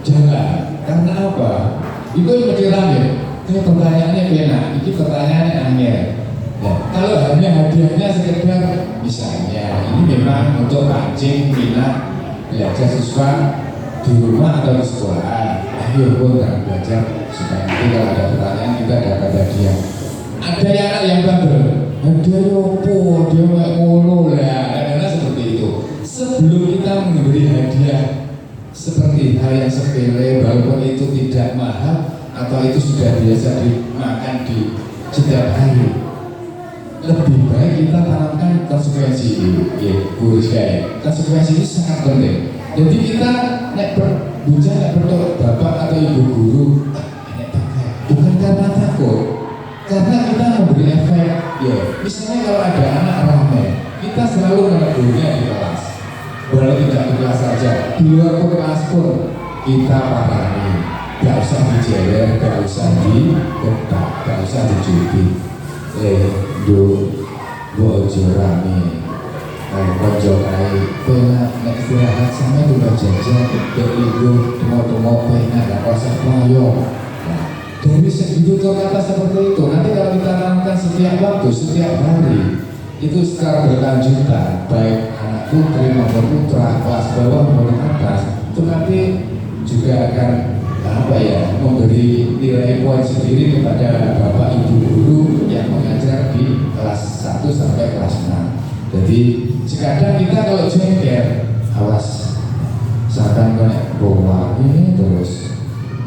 jalan. Karena apa? Itu yang berjalan ya. Ini pertanyaannya enak, ini pertanyaannya angel. Nah, kalau hanya hadiahnya sekedar misalnya ini memang untuk pancing minat belajar siswa di rumah atau di sekolah, ayo pun belajar supaya nanti kalau ada pertanyaan kita dapat hadiah. Ada anak yang bandel, hadiah yopo, dia mau ngono lah, karena seperti itu. Sebelum kita memberi hadiah seperti hal yang sepele, walaupun itu tidak mahal atau itu sudah biasa dimakan di setiap hari, lebih baik kita tanamkan konsekuensi ini, ya, Bu Rizka. Konsekuensi ini sangat penting. Jadi kita berbicara bertolak bapak atau ibu guru, bukan karena takut, karena kita memberi efek. Ya, misalnya kalau ada anak ramai, kita selalu menegurnya di kelas. Walau tidak di kelas saja, di luar kelas pun kita pahami. Gak usah dijewer, gak usah digetak, gak usah dicuti. Bojo rame, konco kai, pena nek istirahat sama juga jajan, beribu, temo-temo pena, gak usah payung. Nah, dari segitu kata seperti itu, nanti kalau kita tanamkan setiap waktu, setiap hari, itu secara berkelanjutan, baik anak putri maupun putra, kelas bawah maupun atas, itu nanti juga akan memberi nilai poin sendiri kepada bapak ibu guru yang mengajar di kelas 1 sampai kelas 6. Jadi sekadang kita kalau jengkel, awas seakan kena bawa ini terus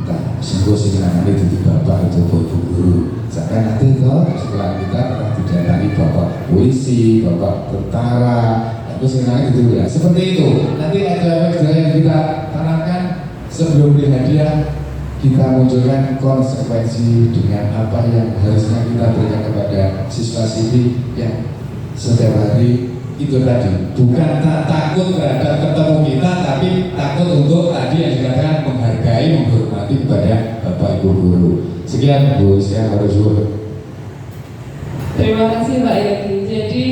entah singgung nanti jadi bapak itu ibu guru. Seakan nanti kalau setelah kita telah didatangi bapak polisi, bapak tentara, terus sekarang gitu ya. Seperti itu. Nanti ada yang kita tanamkan sebelum beri hadiah, kita munculkan konsekuensi dengan apa yang harusnya kita berikan kepada siswa siswi yang setiap hari itu tadi. Bukan tak takut terhadap ketemu kita, Sekian Bu, sekian harus Terima kasih Pak Yogi. Jadi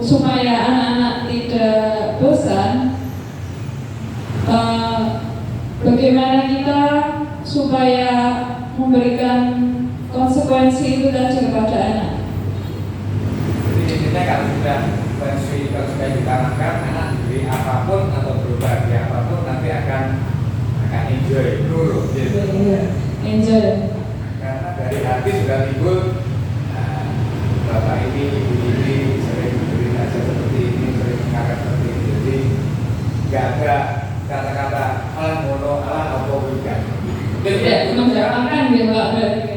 supaya anak-anak tidak bosan, bagaimana kita supaya memberikan konsekuensi itu tadi kepada anak. Jadi intinya kalau sudah ditanamkan, anak diberi apapun atau berubah di apapun nanti akan enjoy dulu. Enjoy. Karena dari hati sudah timbul, bapak ini, ibu ini sering beri nasihat seperti ini, sering mengangkat seperti ini. Jadi nggak ada kata-kata ala mono, ala apa bukan. Tidak menjalankan ya Pak berarti.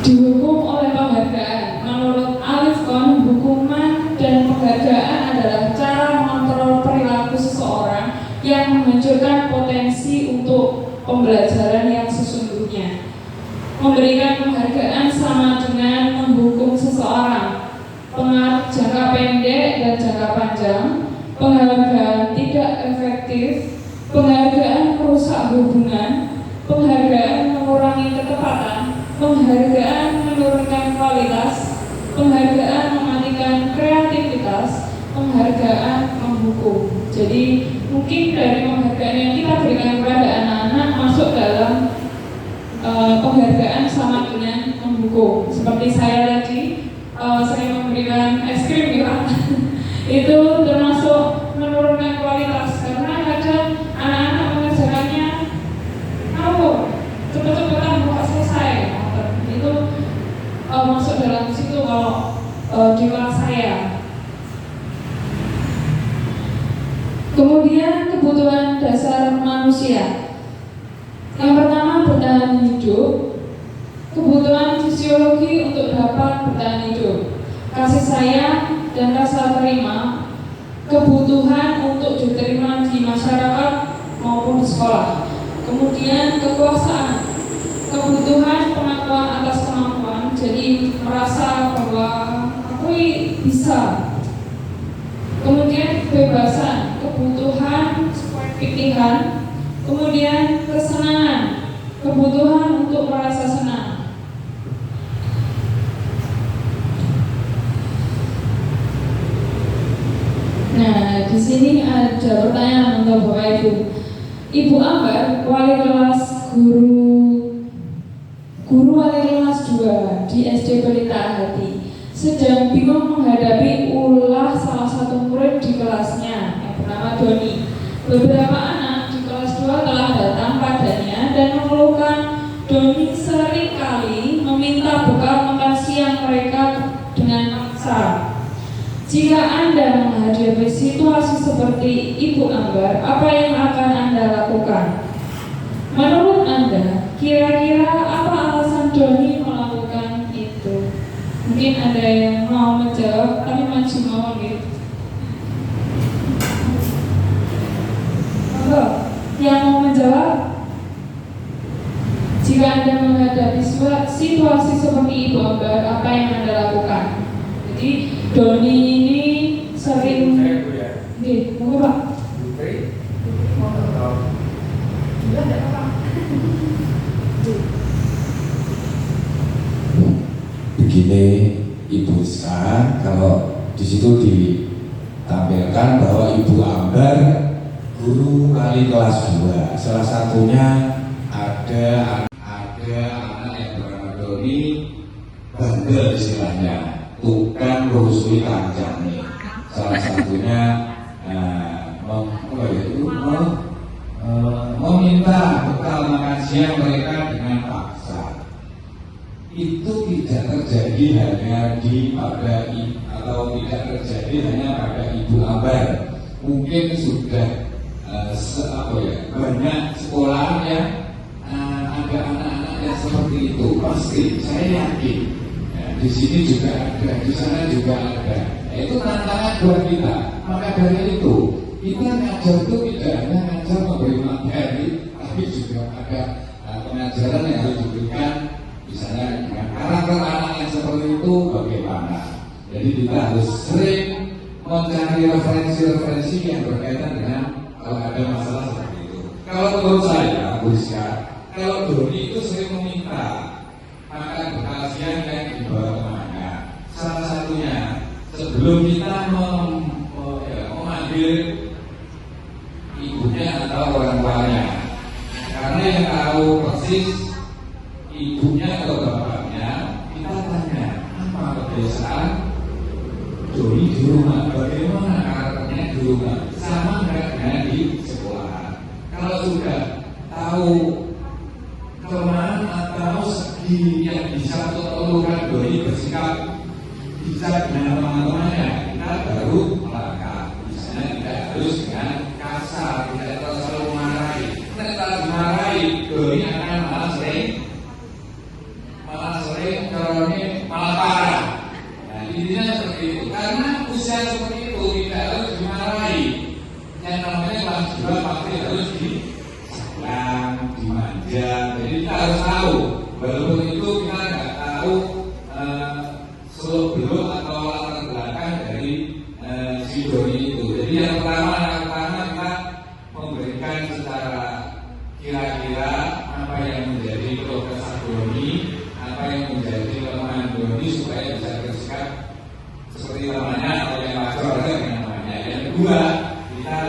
Dihukum oleh penghargaan. Menurut Alif Kohn, hukuman dan penghargaan adalah cara mengontrol perilaku seseorang yang menghancurkan potensi untuk pembelajaran yang sesungguhnya. Memberikan penghargaan sama dengan menghukum seseorang. Pengaruh jangka pendek dan jangka panjang. Penghargaan tidak efektif. Penghargaan merusak hubungan. Penghargaan mengurangi ketepatan. Penghargaan menurunkan kualitas, penghargaan mematikan kreativitas, penghargaan menghukum. Jadi mungkin dari penghargaan yang kita berikan kepada anak-anak masuk dalam penghargaan sama dengan menghukum. Seperti saya tadi, saya memberikan es krim ya, itu termasuk menurunkan kualitas karena kadang anak-anak mengerjakannya cepet-cepetan buka selesai. Itu masuk dalam situ kalau di kelas saya. Kemudian kebutuhan dasar manusia. Yang pertama bertahan hidup. Kebutuhan fisiologi untuk dapat bertahan hidup. Kasih sayang dan rasa terima. Kebutuhan untuk diterima di masyarakat maupun di sekolah. Kemudian kekuasaan. Kebutuhan pengakuan atas kemampuan, jadi merasa bahwa aku bisa. Kemudian kebebasan, kebutuhan pilihan. Kemudian kesenangan, kebutuhan untuk merasa senang. Nah, di sini ada pertanyaan untuk Bapak Ibu. Ibu Ambar, wali kelas guru wali kelas 2 di SD Pelita Hati, sedang bingung menghadapi ulah salah satu murid di kelasnya yang bernama Doni. Beberapa anak di kelas 2 telah datang padanya dan mengeluhkan Doni sering kali meminta bekal makan siang mereka dengan paksa. Jika Anda menghadapi situasi seperti Ibu Ambar, apa yang akan Anda lakukan? Menurut Anda, kira-kira apa alasan Doni melakukan itu? Mungkin ada yang mau menjawab, tapi maju mau gitu. Yang mau menjawab? Jika Anda menghadapi situasi seperti Ibu Ambar, apa yang Anda lakukan? Jadi Doni ini sering. Nih, mau Pak? Begini Ibu Ska, kalau di situ ditampilkan bahwa Ibu Ambar guru wali kelas 2. Salah satunya ada anak yang bernama Doni, bandel istilahnya, tukang rusui kancane. Salah satunya meminta bekal makan siang mereka dengan paksa. Itu tidak terjadi hanya atau tidak terjadi hanya pada Ibu Ambar. Mungkin sudah banyak sekolah yang ada anak-anak yang seperti itu. Pasti, saya yakin. Di sini juga ada, di sana juga ada. Itu tantangan buat kita. Maka dari itu kita ngajar itu tidak hanya ngajar memberi materi, tapi juga ada pengajaran yang harus diberikan. Misalnya dengan karakter anak yang seperti itu bagaimana. Jadi kita harus sering mencari referensi-referensi yang berkaitan dengan kalau ada masalah seperti itu. Kalau menurut saya, Bu Rizka, kalau Doni itu sering meminta makan bekal siang yang dibawa temannya. Salah satunya sebelum kita memanggil ibunya atau orang tuanya, karena yang tahu persis ibunya atau bapaknya, kita tanya apa kebiasaan Doni di rumah, bagaimana karakternya di rumah, sama dengan di sekolah. Kalau sudah tahu kelemahan atau segi yang bisa perlukan Doni bersikap bisa dengan teman-temannya, kita baru melangkah. Misalnya tidak harus dengan kasar, tidak terlalu memarahi. Kita dimarahi, Doni akan malah sering kalau ini malah parah. Nah, intinya seperti itu. Karena usia seperti itu tidak harus dimarahi. Yang namanya kelas 2 pasti harus disayang, dimanja. Jadi kita harus tahu. Walaupun itu kita nggak tahu seluk beluk atau latar belakang dari si Doni itu. Jadi yang pertama kita memberikan secara kira-kira apa yang menjadi progres Doni, apa yang menjadi kelemahan Doni supaya bisa bersikap seperti namanya atau yang wajar dengan namanya. Yang kedua, kita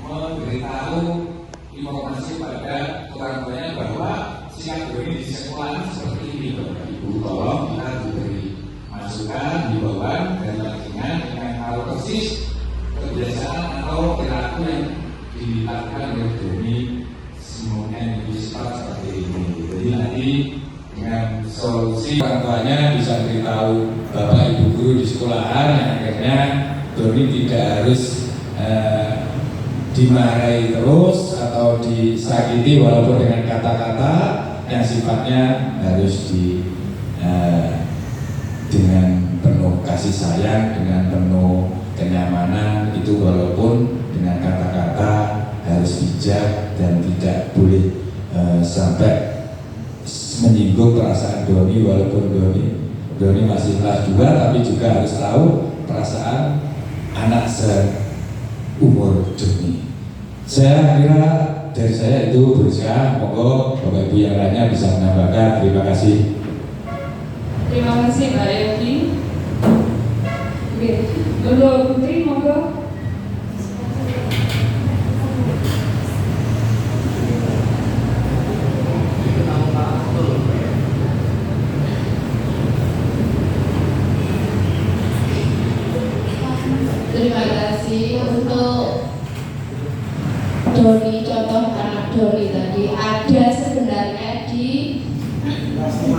memberitahu informasi pada orang tuanya bahwa sikap Doni di sekolah seperti ini, Bapak Ibu. Tolong kita diberi masukan, himbauan dan lainnya dengan tahu persis kebiasaan atau perilaku yang dilakukan oleh Doni semuanya sifat seperti ini. Jadi nanti dengan solusi orang tuanya bisa beritahu Bapak Ibu guru di sekolahan yang akhirnya Doni tidak harus dimarahi terus atau disakiti walaupun dengan kata-kata yang sifatnya harus dengan penuh kasih sayang, dengan penuh kenyamanan, itu walaupun dengan kata-kata harus bijak dan tidak boleh sampai menyinggung perasaan Doni. Walaupun Doni masih kelas 2 tapi juga harus tahu perasaan anak seumur Doni. Saya kira dari saya itu berusaha. Monggo Bapak Ibu yang lainnya bisa menambahkan. Terima kasih. Terima kasih Mbak Evi. Oke, Ibu Putri monggo. Terima kasih untuk Doni, contoh anak Doni tadi ada sebenarnya di 6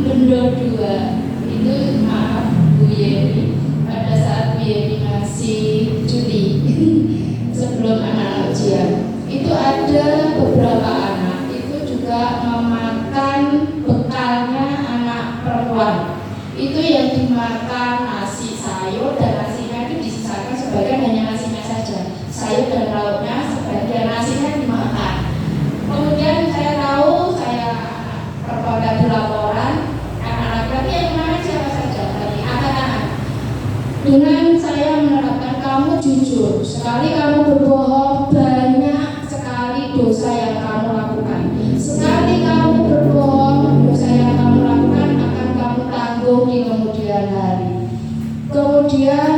Bendo 2 itu, maaf Bu Yeni, pada saat Bu Yeni ngasih cuti sebelum anak ujian itu ada beberapa anak itu juga memakan bekalnya anak perempuan. Itu yang dimakan nasi sayur dan nasinya itu disisakan, sebagian hanya nasinya saja, sayur dan lauknya sebagian, nasinya dimakan. Kemudian saya tahu, saya perempuan tadi laporan anak-anak tadi yang kemarin siapa saja tadi anak-anak, dengan saya menerapkan kamu jujur, sekali kamu berbohong banyak sekali dosa yang kamu lakukan. Sekali kamu berbohong, dosa yang kamu lakukan akan kamu tanggung di kemudian hari. Kemudian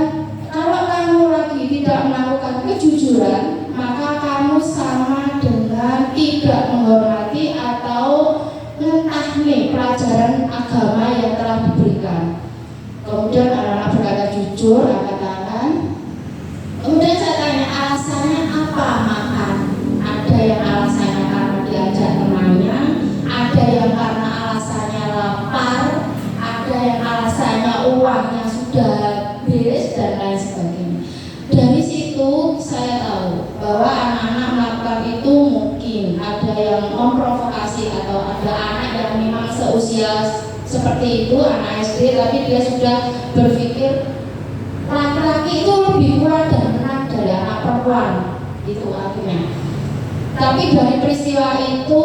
kalau kamu lagi tidak melakukan kejujuran, maka kamu sama dengan tidak menghormati atau mentahni pelajaran agama yang telah diberikan. Kemudian anak-anak berkata sudah habis dan lain sebagainya. Dari situ saya tahu bahwa anak-anak melakukan itu mungkin ada yang memprovokasi atau ada anak yang memang seusia seperti itu, anak SD, tapi dia sudah berpikir laki-laki itu lebih kuat dan menang dari anak perempuan, itu artinya. Tapi dari peristiwa itu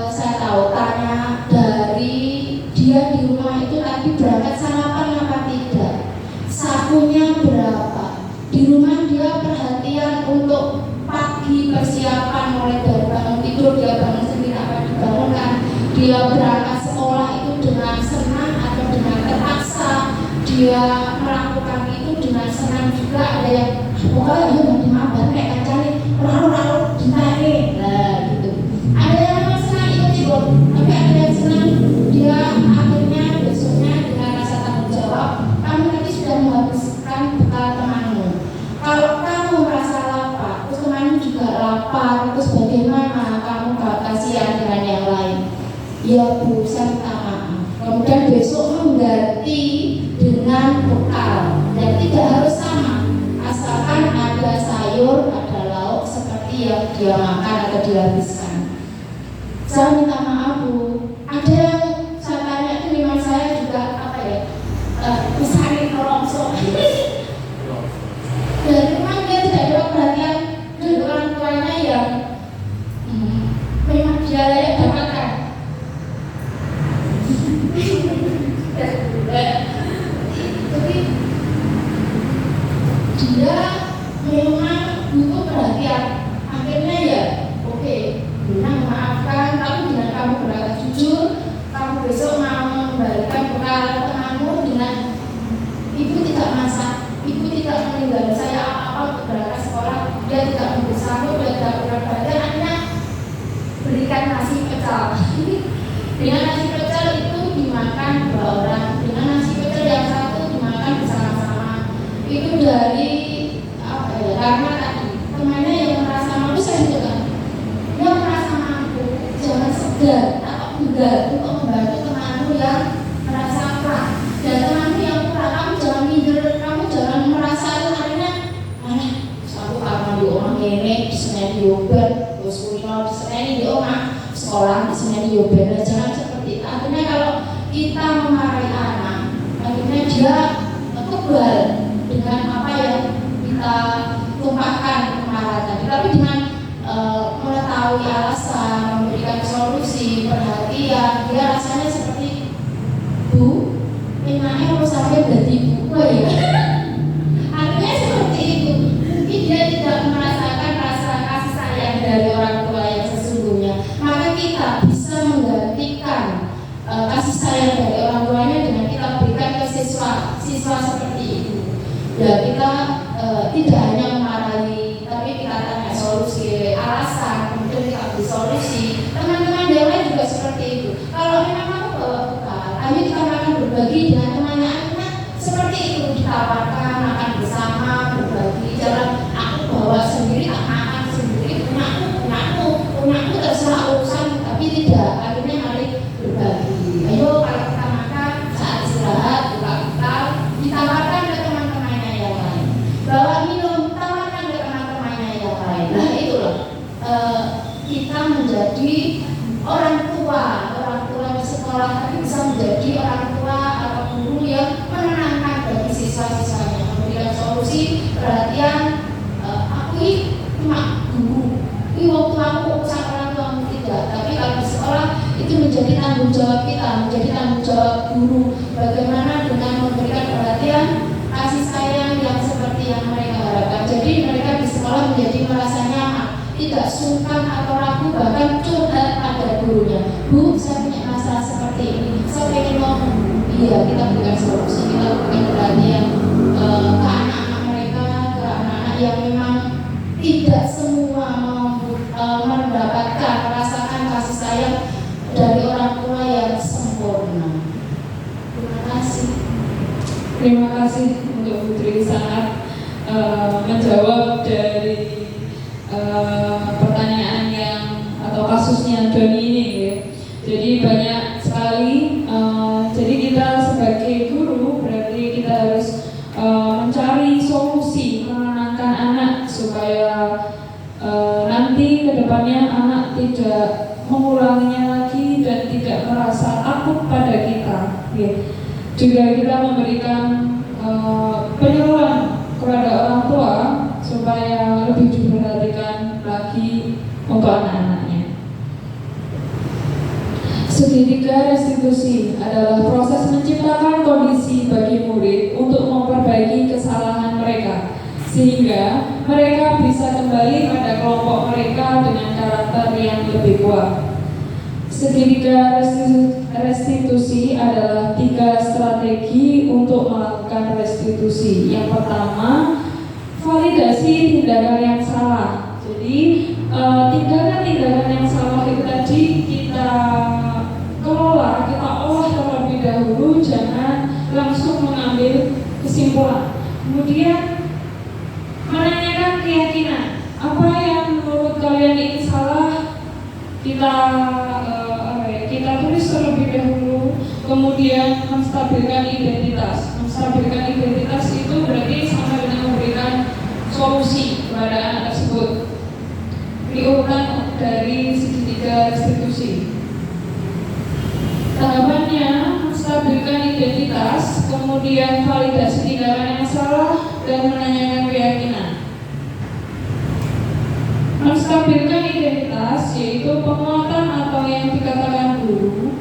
saya tahu, tanya dari dia di rumah itu tadi berangkat sarapan apa tidak, sakunya berapa, di rumah dia perhatian untuk pagi persiapan mulai dari bangun tidur, dia bangun sendiri apa dibangunkan, dia berangkat sekolah itu dengan senang atau dengan terpaksa, dia melakukan itu dengan senang juga. Ada yang pokoknya dia mau dimabar kayak kancane lalu ditanya, nah gitu. Ada yang memang senang ikut-ikut, tapi ada yang senang dia akhirnya besoknya dengan rasa tanggung jawab, kamu tadi sudah menghabiskan bekal temanmu. Kalau kamu merasa lapar, terus temanmu juga lapar, terus bagaimana kamu gak kasihan dengan yang lain? Ya Bu, saya minta maaf. Kemudian besok mengganti dengan bekal dan tidak harus sama, asalkan ada sayur, ada lauk seperti yang dia makan atau dihabiskan. Saya minta maaf Bu, ada yang saya tanya itu memang saya juga apa ya, misalnya rongsok. Dan memang dia tidak ada perhatian dari orang tuanya yang memang dia layak dapatkan. Jadi dia memang butuh perhatian. Akhirnya ya oke, Bunda memaafkan, tapi dengan kamu berkata jujur, kamu besok mau memberikan bekal temanmu dengan ibu tidak masak, ibu tidak meninggalkan saya apa-apa untuk berangkat sekolah, dia tidak memberi sambut, dia tidak berat badan, akhirnya berikan nasi pecel. Dengan nasi pecel itu dimakan 2 orang, dengan nasi pecel yang satu dimakan bersama-sama. Itu dari apa ya? Karena tadi temannya yang merasa mampu, saya juga yang merasa mampu, jangan segan atau enggan untuk membantu temanmu yang merasa kurang. Dan temanmu yang kurang, kamu jangan minder, kamu jangan merasa itu akhirnya satu karena di omah ini disini di Uber, terus kulino disini di omah sekolah disini di Uber. Jangan seperti itu. Akhirnya kalau kita memarahi anak, akhirnya dia kebal dengan apa yang kita tumpahkan kemarahan tadi. Tapi dengan mengetahui alasan, memberikan solusi, perhatian, dia rasanya seperti Bu, memangnya mau sampai jadi buku ya. Artinya seperti itu. Mungkin dia tidak merasakan rasa kasih sayang dari orang tua yang sesungguhnya. Maka kita bisa menggantikan kasih sayang dari orang tuanya dengan kita berikan ke siswa seperti itu. Ya kita tidak hanya memarahi, tapi kita tanya solusi, alasan, kemudian kita beri solusi. Teman-teman yang lain juga seperti itu. Kalau memang kamu bawa bekal, ayo kita akan berbagi dengan temannya. Akhirnya seperti itu, ditawarkan makan bersama, berbagi. Jangan aku bawa sendiri, tak makan sendiri, punyaku terserah urusan, tapi tidak. Akhirnya mari berbagi. Ayo kalau kita makan saat istirahat, buka bekal, ditawarkan ke teman-temannya yang lain. Bawa minum, tawarkan ke teman-temannya yang lain. Nah itulah kita menjadi orang tua di sekolah, tapi bisa menjadi orang tua atau guru yang menenangkan bagi siswa-siswanya, memberikan solusi, perhatian. Aku ini cuma guru, ini waktu aku urusan orang tua tidak, tapi kalau di sekolah itu menjadi tanggung jawab kita, menjadi tanggung jawab guru, bagaimana dengan memberikan perhatian, kasih sayang yang seperti yang mereka harapkan. Jadi mereka di sekolah menjadi merasa nyaman, tidak sungkan atau ragu, bahkan curhat pada gurunya. Bu, saya punya masalah seperti ini, saya ingin ngomong. Iya, kita berikan solusi, kita berikan perhatian ke anak-anak mereka, ke anak-anak yang memang tidak semua mendapatkan, merasakan kasih sayang dari orang tua yang sempurna. Terima kasih. Terima kasih untuk Putri sangat menjawab dari pertanyaan yang atau kasusnya Doni ini ya. Jadi banyak sekali. Jadi kita sebagai guru berarti kita harus tidak mengulanginya lagi dan tidak merasa takut pada kita. Ya. Juga kita memberikan penyuluhan kepada orang tua supaya lebih diperhatikan lagi untuk anak-anaknya. Segitiga restitusi adalah proses menciptakan kondisi bagi murid untuk memperbaiki kesalahan mereka, sehingga mereka bisa kembali pada kelompok mereka dengan karakter yang lebih kuat. Segitiga restitusi adalah 3 strategi untuk melakukan restitusi. Yang pertama, validasi tindakan yang salah. Jadi tindakan-tindakan yang salah itu tadi kita kelola, kita olah terlebih dahulu, jangan langsung mengambil kesimpulan. Kemudian menanyakan keyakinan, apa yang menurut kalian ini salah, kita tulis terlebih dahulu. Kemudian menstabilkan identitas. Menstabilkan identitas itu berarti sama dengan memberikan solusi kepada anak tersebut. Diurutan dari segitiga restitusi. Tahapannya menstabilkan identitas, kemudian validasi tindakan yang salah, dan menanyakan keyakinan. Menstabilkan identitas yaitu penguatan atau yang dikatakan guru,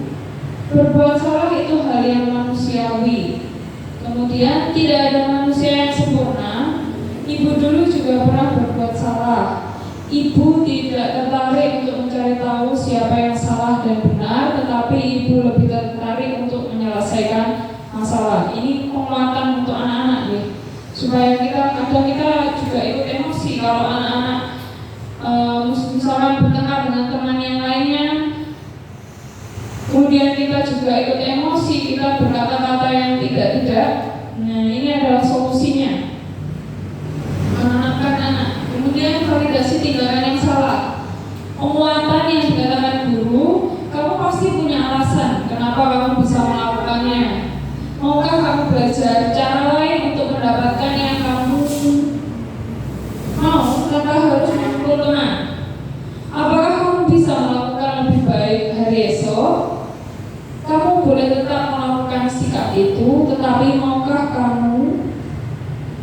berbuat salah itu hal yang manusiawi. Kemudian tidak ada manusia yang sempurna. Ibu dulu juga pernah berbuat salah. Ibu tidak tertarik untuk mencari tahu siapa yang salah dan benar, tetapi ibu lebih tertarik untuk menyelesaikan masalah. Ini penguatan untuk anak-anak ya, supaya kadang kita juga ikut emosi kalau anak-anak misalkan bertengkar dengan teman yang lainnya, kemudian kita juga ikut emosi, kita berkata-kata yang tidak. Nah, ini adalah solusinya, menenangkan anak. Kemudian validasi tindakan yang salah. Penguatan yang dikatakan guru, kamu pasti punya alasan kenapa kamu bisa melakukannya. Maukah kamu belajar cara lain untuk mendapatkan yang kamu mau, tanpa harus memukul teman? Apakah kamu bisa melakukan lebih baik hari esok? Kamu boleh tetap melakukan sikap itu, tetapi maukah kamu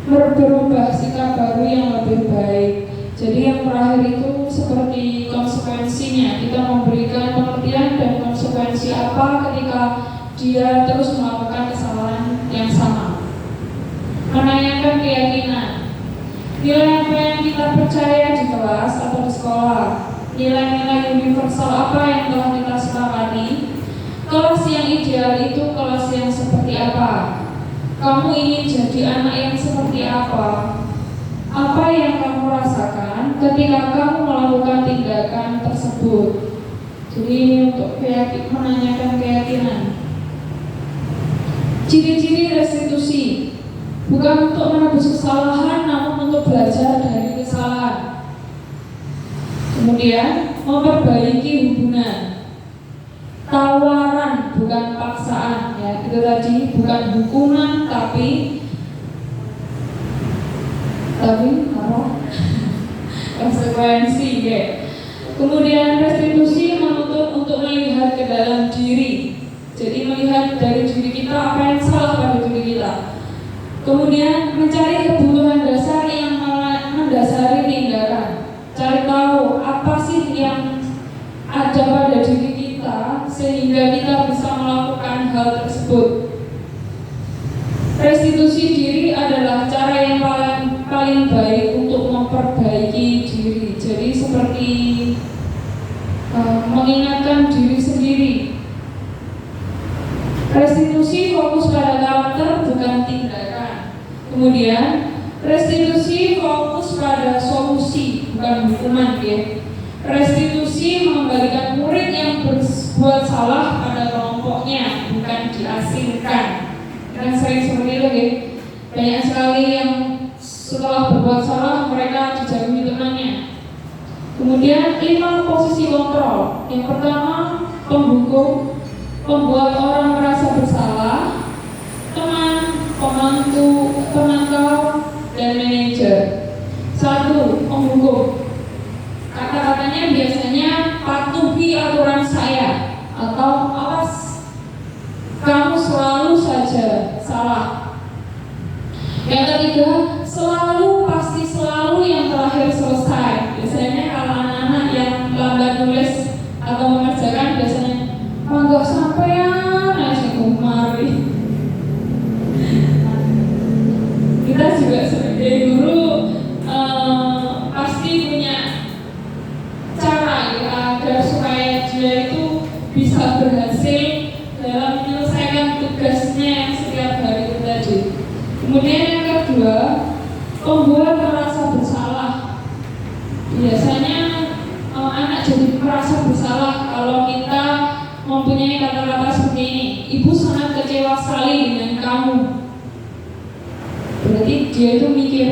berubah sikap baru yang lebih baik? Jadi yang terakhir itu seperti konsekuensinya, kita memberikan pengertian dan konsekuensi apa ketika dia terus melakukan kesalahan yang sama. Menanyakan keyakinan, nilai apa yang kita percaya di kelas atau di sekolah, nilai-nilai universal apa yang telah kita sepakati. Kelas yang ideal itu kelas yang seperti apa? Kamu ingin jadi anak yang seperti apa? Apa yang kamu rasakan ketika kamu melakukan tindakan tersebut? Jadi ini untuk menanyakan keyakinan. Ciri-ciri restitusi, bukan untuk menebus kesalahan, namun untuk belajar dari kesalahan. Kemudian memperbaiki hubungan. Tawaran bukan paksaan, ya itu tadi, bukan hukuman tapi apa? Konsekuensi ya. Kemudian restitusi menuntut untuk melihat ke dalam diri. Jadi melihat dari diri kita apa yang salah pada diri kita. Kemudian mencari kebutuhan dasar yang mendasari tindakan. Cari tahu apa sih yang ada pada diri kita sehingga kita bisa melakukan hal tersebut. Restitusi diri adalah cara yang paling baik untuk memperbaiki diri. Jadi seperti mengingatkan diri sendiri. Restitusi fokus pada karakter bukan tindakan. Kemudian restitusi fokus pada solusi bukan hukuman ya. Restitusi mengembalikan murid yang berbuat salah pada kelompoknya, bukan diasingkan. Dan sering seperti itu ya. Banyak sekali yang setelah berbuat salah mereka dijauhi temannya. Kemudian 5 posisi kontrol. Yang pertama, pembuku, pembuat orang merasa bersalah, teman, pemangku, penangkal, dan manajer. 1. Pembuku. Kata-katanya biasanya Nggak sampean sing kumari. Kita juga sebagai guru pasti punya cara ya, agar supaya dia itu bisa berhasil dalam menyelesaikan tugasnya yang setiap hari itu tadi. Kemudian yang kedua, membuat merasa bersalah. Biasanya anak jadi merasa bersalah kalau kita mempunyai kata-kata seperti ini. Ibu sangat kecewa sekali dengan kamu. Berarti dia itu mikir,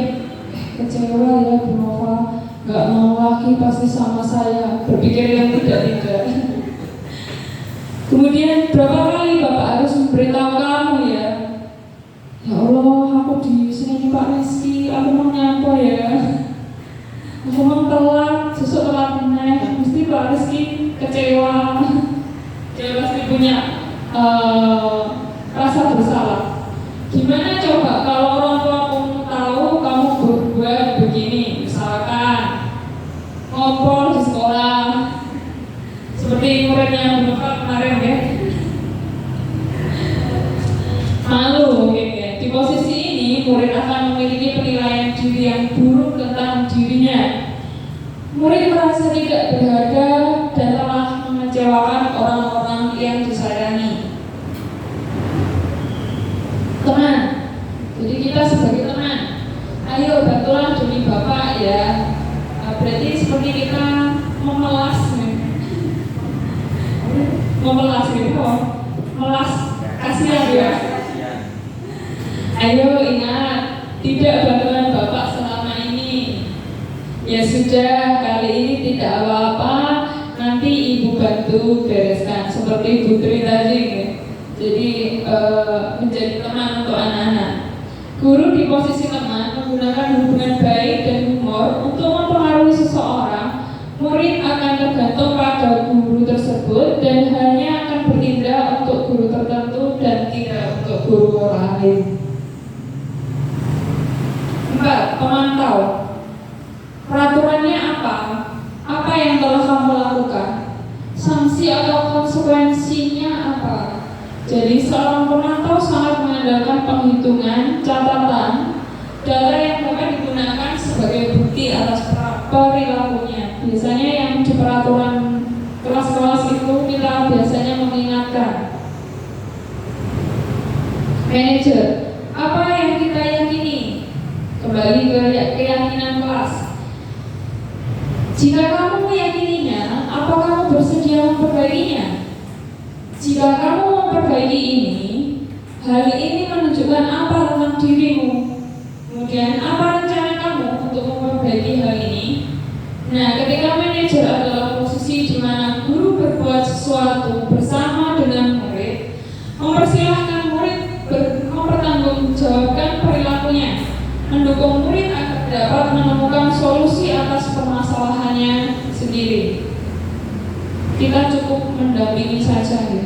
kecewa ya Bu Nova, gak mau lagi pasti sama saya. Berpikir yang tidak. Kemudian berapa kali Bapak harus memberitahu kamu ya? Ya Allah, aku di sini Pak Rizky, aku mau nyampo ya. Aku mau telat, sesuk telat meneh, mesti Pak Rizky kecewa. Dia pasti punya rasa bersalah. Gimana coba kalau orang tua kamu tahu kamu berbuat begini, misalkan ngobrol di sekolah, seperti muridnya Bu Nova kemarin ya, malu mungkin ya. Di posisi ini murid akan memiliki penilaian diri yang buruk tentang dirinya. Murid merasa tidak berharga dan telah mengecewakan orang-orang yang disayangi. Teman, jadi kita sebagai teman, ayo bantulah demi Bapak ya. Berarti seperti kita memelas nih. Memelas gitu, melas kasihan ya. Ayo ingat, tidak bantuan Bapak selama ini. Ya sudah, kali ini tidak apa-apa, nanti Ibu bantu bereskan seperti Bu Tri tadi ya. Jadi menjadi teman untuk anak-anak. Guru di posisi teman menggunakan hubungan baik dan humor untuk mempengaruhi seseorang. Murid akan tergantung pada guru tersebut dan hanya akan bertindak untuk guru tertentu dan tidak untuk guru lain. 4. Pemantau. Peraturannya apa? Apa yang telah kamu lakukan? Sanksi atau konsekuensinya apa? Jadi seorang pemantau sangat mengandalkan penghitungan, catatan, data yang dapat digunakan sebagai bukti atas perilakunya. Biasanya yang di peraturan kelas-kelas itu kita biasanya mengingatkan. Manajer, apa yang kita yakini? Kembali ke keyakinan kelas. Jika kamu meyakininya, apa kamu bersedia memperbaikinya? Jika kamu memperbaiki ini, hal ini menunjukkan apa tentang dirimu. Kemudian apa rencana kamu untuk memperbaiki hal ini? Nah, ketika manajer adalah posisi di mana guru berbuat sesuatu bersama dengan murid, mempersilahkan murid mempertanggungjawabkan perilakunya, mendukung murid agar dapat menemukan solusi atas permasalahannya sendiri. Kita cukup mendampingi saja ya.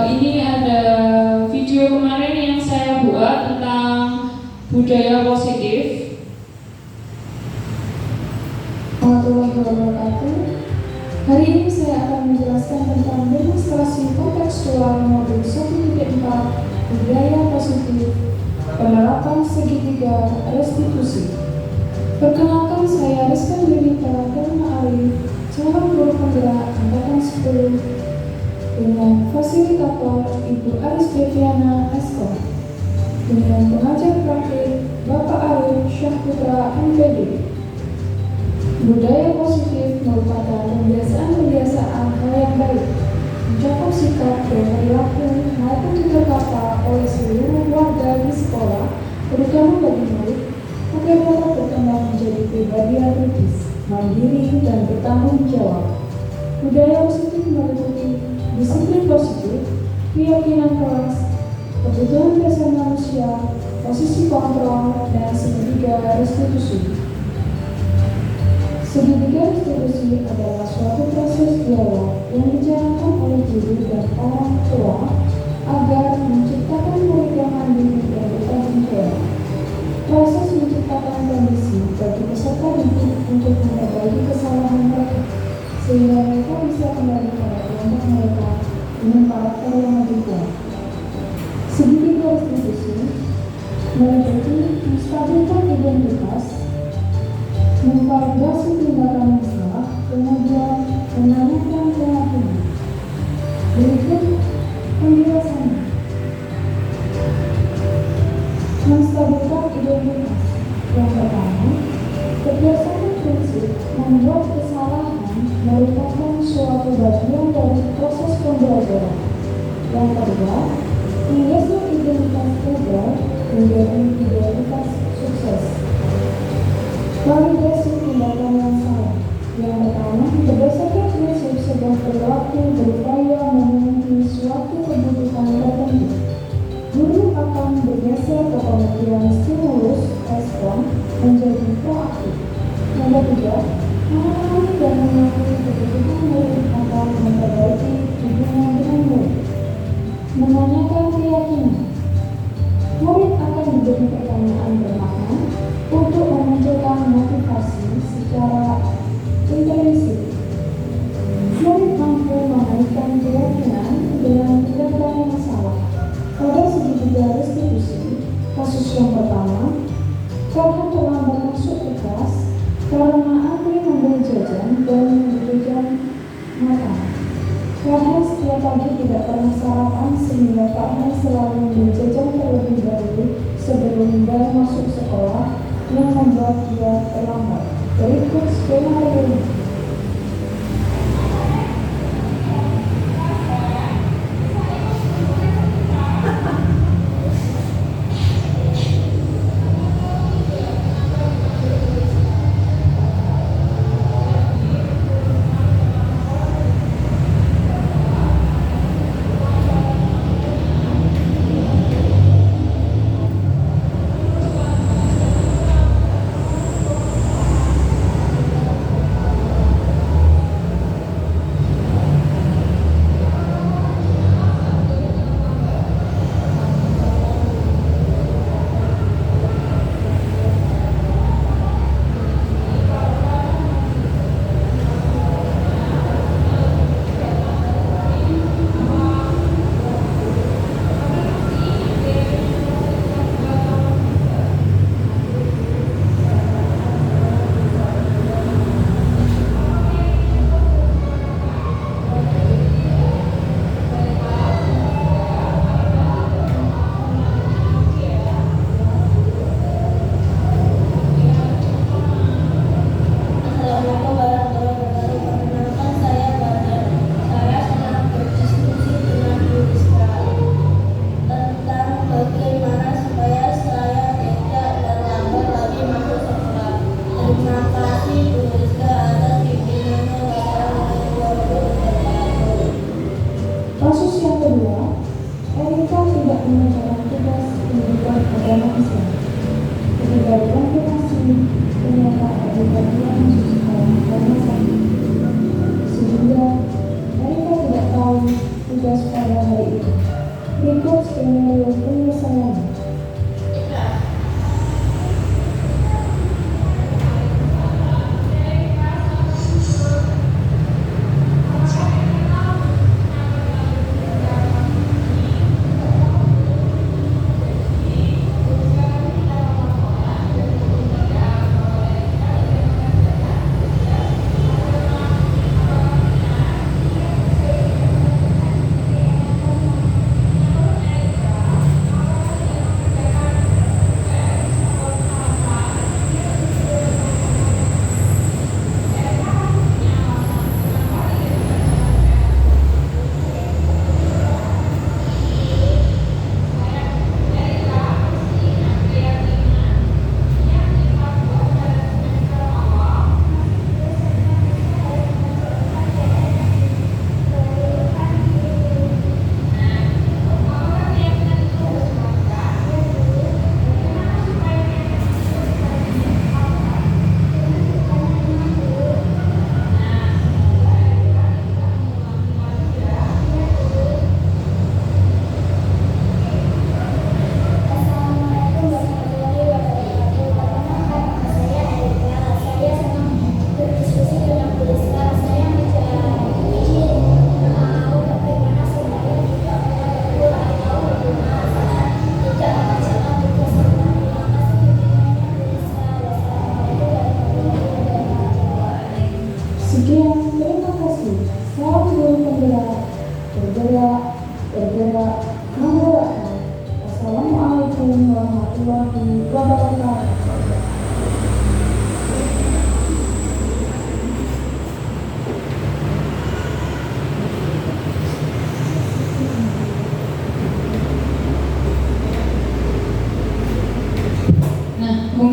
Ini ada video kemarin yang saya buat tentang budaya positif. Warahmatullahi wabarakatuh. Hari ini saya akan menjelaskan tentang demonstrasi kontekstual modul 1.4 budaya positif penerapan segitiga restitusi. Perkenalkan, saya Rizka Yunita Dharma Arif, calon guru penggerak angkatan 10 dengan fasilitator Ibu Aris Deviana Eskom, dengan pengajar praktik Bapak Arif Syahputra MPD. Budaya positif merupakan pembiasaan-pembiasaan hal yang baik, mencakup sikap dan perilaku maupun tutur kata oleh seluruh warga di sekolah, terutama bagi murid, agar dapat berkembang menjadi pribadi yang kritis, mandiri, dan bertanggung jawab. Budaya positif meliputi disiplin positif, keyakinan kelas, kebutuhan dasar manusia, posisi kontrol, dan segitiga restitusi. Segitiga restitusi adalah suatu proses dialog yang dijalankan oleh guru dan orang tua agar menciptakan murid yang mandiri dan bertanggung jawab. Proses menciptakan kondisi bagi peserta didik untuk memperbaiki kesalahan mereka, sehingga mereka bisa kembali pada kelompok mereka dengan karakter yang lebih kuat. Segitiga restitusi meliputi menstabilkan identitas, mengkalibrasi tindakan yang salah, kemudian menanyakan keyakinan. Berikut penjelasannya. Menstabilkan identitas. Yang pertama, berdasarkan prinsip membuat kesalahan merupakan suatu bagian dari proses pembelajaran. Yang kedua, menggeser identitas gagal menjadi identitas sukses. Validasi tindakan yang salah. Yang pertama, berdasarkan prinsip sebuah perilaku berupaya memenuhi suatu kebutuhan tertentu, guru akan bergeser ke pemikiran stimulus respon menjadi proaktif. Yang ketiga, memahami dan mengakui kebutuhan murid akan memperbaiki hubungan dengan murid. Menanyakan keyakinan. Murid akan diberi pertanyaan bermakna untuk memunculkan motivasi secara implisit. Murid mampu mengaitkan keyakinan dengan tindakan yang salah. Pada segitiga restitusi, kasus yang pertama, karena terlambat masuk ke kelas, karena antri membeli jajan dan jajan makan. Karena setiap pagi tidak pernah sarapan sehingga karena selalu membeli jajan terlebih dahulu sebelum baru masuk sekolah yang membuat dia terlambat. Berikut skenario. Kasus yang kedua, Erika tidak mengerjakan tugas pendidikan agama Islam. Ketika dikonfirmasi, ternyata Erika tidak masuk sekolah karena sakit. Sehingga Erika tidak tahu tugas pada hari itu. Berikut skenario penyelesaiannya.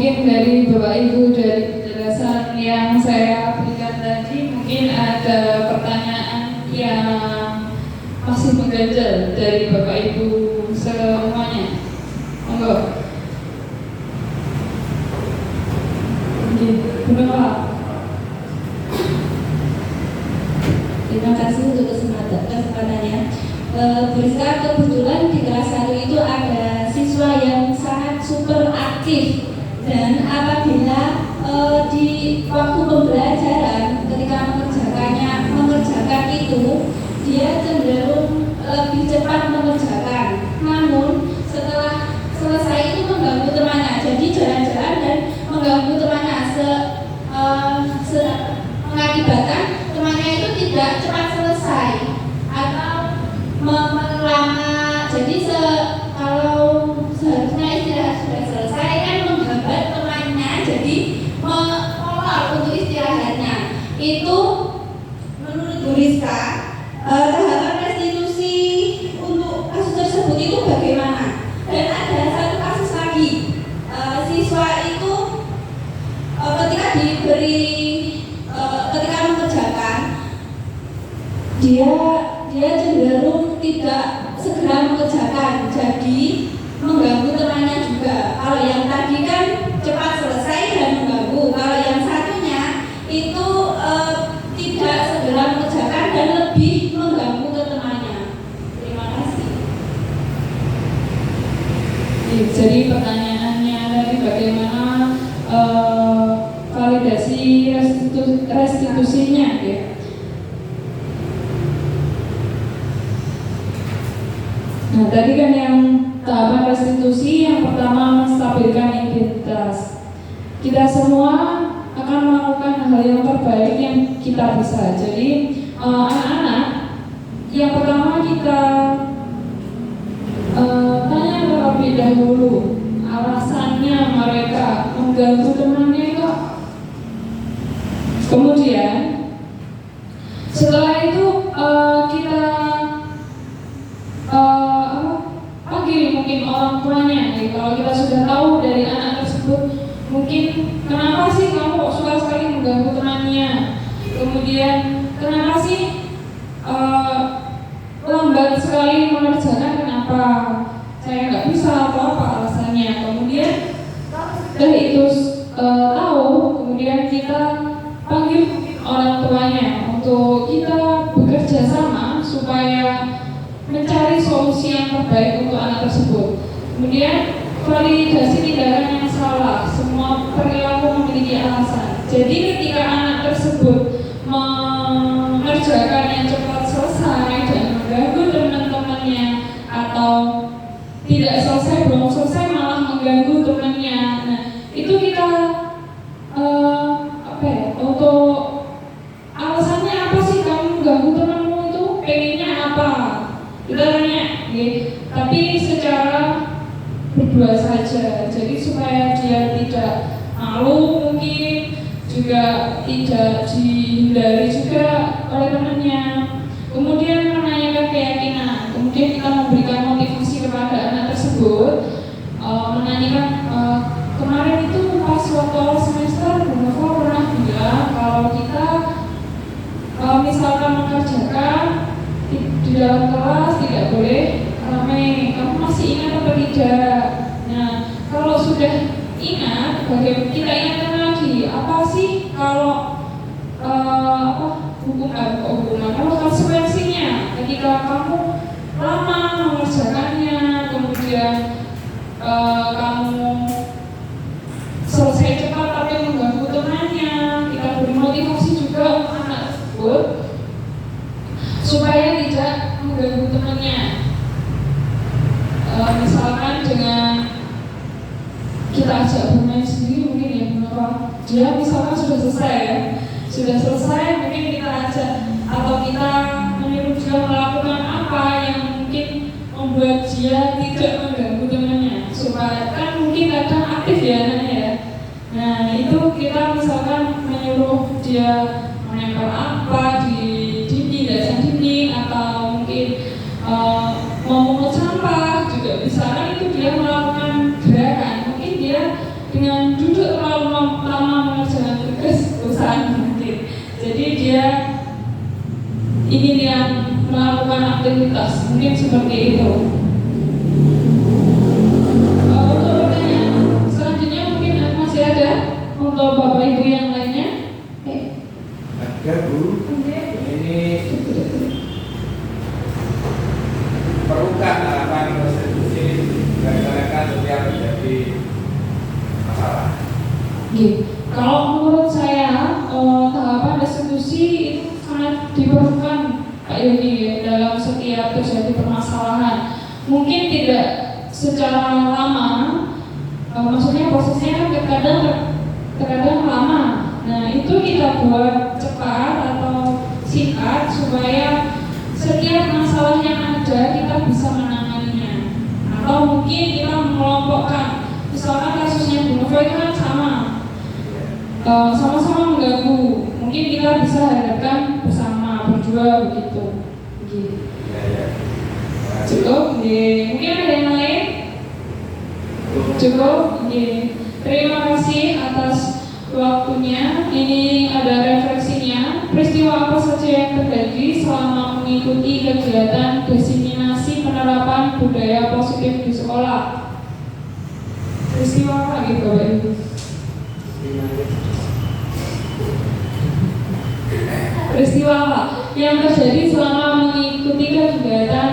mungkin dari Bapak Ibu dari penjelasan yang saya berikan tadi mungkin ada pertanyaan yang masih mengganjal dari Bapak Ibu semuanya. Monggo. Oke, benar. Terima kasih untuk kesempatannya. Berita kebetulan di kelas 1 itu ada siswa yang sangat super aktif, dan apabila di waktu pembelajaran ketika mengerjakan itu dia cenderung lebih cepat mengerjakan, namun setelah selesai itu mengganggu temannya, jadi jalan-jalan dan mengganggu temannya mengakibatkan temannya itu tidak cepat selesai atau lama. Jadi kalau seharusnya istirahat sudah selesai kan menghambat temannya, jadi molor untuk istirahatnya. Itu menurut Bu Rizka, tahapan restitusi untuk kasus tersebut itu bagaimana? Dan ada satu kasus lagi, siswa itu ketika mengerjakan dia cenderung tidak segera mengerjakan, jadi mengganggu temannya juga. Kalau yang tadi kan cepat selesai dan mengganggu, kalau yang satunya itu tidak segera mengerjakan dan lebih mengganggu ke temannya. Terima kasih. Jadi pertanyaannya tadi bagaimana validasi restitusinya ya. Nah tadi kan yang tahapan restitusi yang pertama menstabilkan identitas. Kita semua akan melakukan hal yang terbaik yang kita bisa. Jadi anak-anak yang pertama kita tanya terlebih dahulu alasannya mereka mengganggu temannya itu. Kemudian setelah itu kita panggil mungkin orang tuanya. Kalau kita sudah tahu dari anak tersebut, mungkin kenapa sih kamu suka sekali mengganggu temannya? Kemudian kenapa sih lambat sekali mengerjakan, kenapa? Saya nggak bisa atau apa alasannya. Kemudian setelah itu tahu, kemudian kita panggil orang tuanya untuk kita bekerja sama supaya mencari solusi yang terbaik untuk anak tersebut. Kemudian validasi tindakan yang salah. Semua perilaku memiliki alasan. Jadi ketika anak tersebut mengerjakan yang cepat selesai dan mengganggu teman-temannya, atau tidak selesai, belum selesai malah mengganggu temannya, nah itu kita untuk alasannya apa sih kamu mengganggu temanmu itu, pengennya apa? Kita tanya, tapi secara berdua saja. Jadi supaya dia tidak malu, mungkin juga tidak dihindari juga oleh temannya. Kemudian menanyakan keyakinan. Kemudian kita memberikan motivasi kepada anak tersebut, menanyakan kemarin itu pas waktu awal semester Bu Nova pernah bilang kalau kita misalkan mengerjakan di dalam kelas tidak boleh ramai. Kamu masih ingat atau tidak? Nah, kalau sudah ingat, bagaimana kita ingatkan lagi apa sih kalau hukuman, kalau konsekuensinya ketika kamu lama mengerjakannya, kemudian kamu selesai cepat tapi mengganggu temannya. Kita beri motivasi juga untuk anak tersebut supaya tidak mengganggu temannya. Misalkan dengan kita ajak bermain sendiri mungkin ya, kenapa? Dia misalkan sudah selesai ya, sudah selesai mungkin kita ajak atau kita menyuruh dia melakukan apa yang mungkin membuat dia tidak mengganggu temannya, supaya kan mungkin kadang aktif ya anaknya ya. Nah itu kita misalkan menyuruh dia menempel apa di dinding, dasar dinding, atau mungkin memungut sampah juga bisa. Kan itu dia melakukan gerakan, mungkin dia dengan duduk dia ingin yang melakukan aktivitas, mungkin seperti itu. Untuk pertanyaan selanjutnya mungkin masih ada untuk Bapak Ibu yang lainnya. Ada Bu, ini perlukah tahapan restitusi berdasarkan setiap terjadi masalah? Kalau menurut saya tahapan restitusi itu sangat diperlukan Pak Yoni ya, dalam setiap terjadi permasalahan. Mungkin tidak secara lama, maksudnya prosesnya kan terkadang lama. Nah itu kita buat cepat atau singkat supaya setiap masalah yang ada kita bisa menanganinya. Atau mungkin kita mengelompokkan, misalkan kasusnya Bu Nova itu kan sama-sama mengganggu, mungkin kita bisa hadapkan bersama, berdua begitu. Cukup? Mungkin ada yang lain? Cukup? Terima kasih atas waktunya. Ini ada refleksinya. Peristiwa apa saja yang terjadi selama mengikuti kegiatan diseminasi penerapan budaya positif di sekolah? Peristiwa apa gitu Bapak Ibu? Peristiwa apa yang terjadi selama mengikuti kegiatan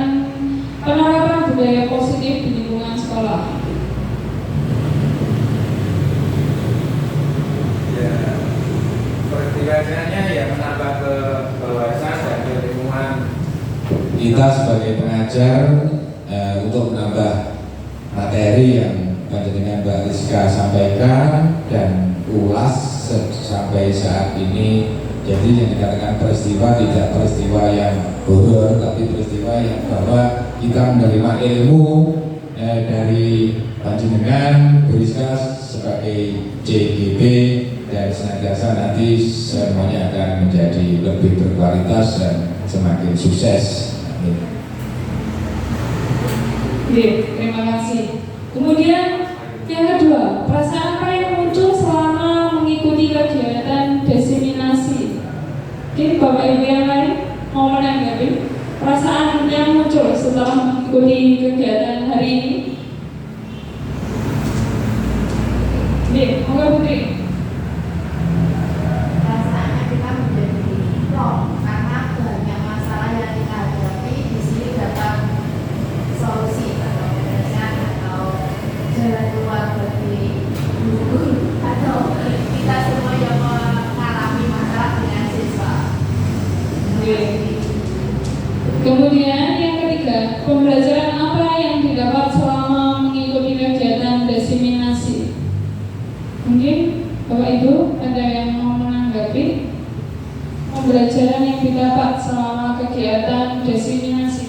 penerapan budaya positif di lingkungan sekolah? Ya, peristiwanya ya menambah kewawasan dan keilmuan. Kita sebagai pengajar untuk menambah materi yang dengan Mbak Rizka sampaikan dan ulas sampai saat ini. Jadi yang dikatakan peristiwa tidak peristiwa yang horor, tapi peristiwa yang bahwa kita menerima ilmu dari panjenengan Bu Rizka sebagai CGB dan senantiasa nanti semuanya akan menjadi lebih berkualitas dan semakin sukses. Amin. Terima kasih. Kemudian yang kedua, perasaan apa yang muncul selama mengikuti kegiatan diseminasi? Mungkin Bapak Ibu yang lain mau menanggapi perasaan yang muncul setelah mengikuti kegiatan hari ini? Moga Putri. Rasanya kita menjadi plong karena banyak masalah yang kita hadapi. Di sini dapat solusi atau penyelesaian atau jalan keluar bagi guru atau kita semua yang mengalami masalah dengan siswa. Kemudian yang ketiga, pembelajaran apa yang didapat selama mengikuti kegiatan diseminasi? Mungkin Bapak Ibu ada yang mau menanggapi pembelajaran yang didapat selama kegiatan diseminasi?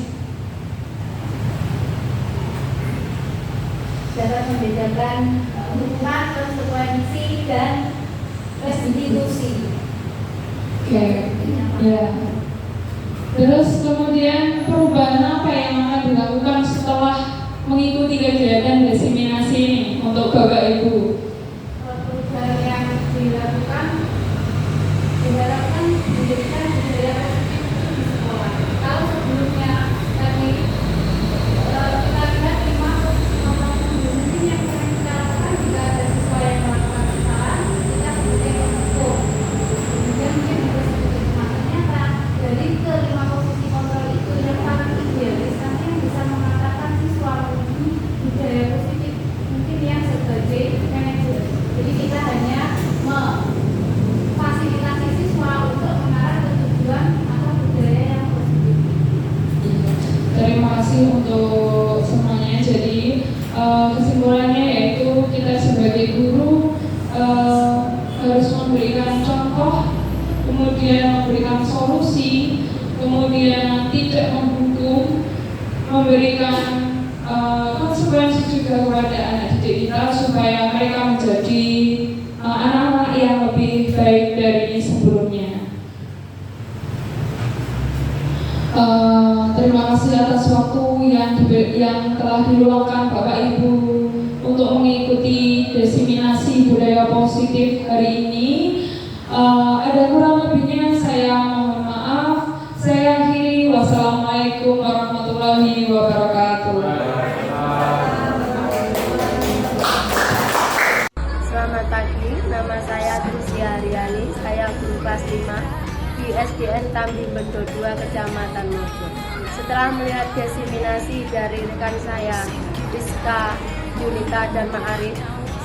Dapat membedakan hubungan, konsekuensi, dan restitusi. Oke, ya. Terus kemudian perubahan apa yang akan dilakukan setelah mengikuti kegiatan diseminasi ini untuk Bapak Ibu? Perubahan yang dilakukan menjadikan budaya positif di sekolah. Kalau sebelumnya kami kita lihat lima mungkin yang sering kita lakukan jika ada siswa yang melakukan kesalahan, kita sebagai penghukum. Kemudian mungkin harus ternyata dari kelima posisi kontrol itu yang paling idealis nanti yang bisa mengatakan siswa budaya positif mungkin yang sebagai manajer. Jadi kita hanya memfasilitasi siswa untuk mengarah ke tujuan atau budaya yang positif. Terima kasih untuk semuanya. Jadi kesimpulannya yaitu kita sebagai guru harus memberikan contoh, kemudian memberikan solusi, kemudian tidak menghukum, memberikan konsekuensi juga kepada anak didik kita supaya mereka menjadi anak-anak yang lebih baik dari sebelumnya. Terima kasih atas waktu yang telah diluangkan Bapak Ibu untuk mengikuti diseminasi budaya positif hari ini. Ada kurang lebihnya saya warahmatullahi wabarakatuh. Selamat pagi, nama saya Trisya Haryani, saya guru kelas 5 di SDN Tambing Bedo 2, Kecamatan Mojo. Setelah melihat diseminasi dari rekan saya, Rizka, Yunita, dan Ma'arif,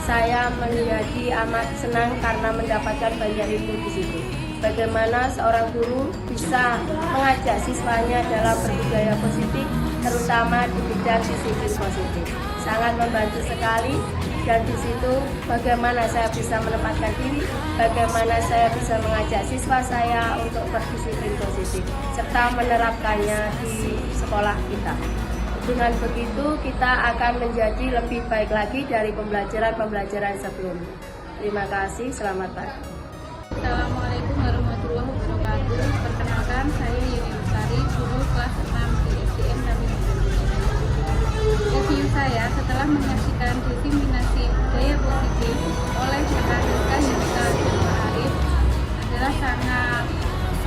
saya menjadi amat senang karena mendapatkan banyak ilmu di situ. Bagaimana seorang guru bisa mengajak siswanya dalam berbudaya positif, terutama di bidang disiplin positif. Sangat membantu sekali, dan di situ bagaimana saya bisa menempatkan diri, bagaimana saya bisa mengajak siswa saya untuk berdisiplin positif, serta menerapkannya di sekolah kita. Dengan begitu kita akan menjadi lebih baik lagi dari pembelajaran-pembelajaran sebelumnya. Terima kasih, selamat pagi. Assalamualaikum warahmatullahi wabarakatuh. Perkenalkan, saya Yuni Lestari, guru kelas 6 di SDN Tambing Bedo. Review saya setelah menyaksikan diseminasi budaya positif oleh rekan Rizka, Yunita, dan Ma'arif adalah sangat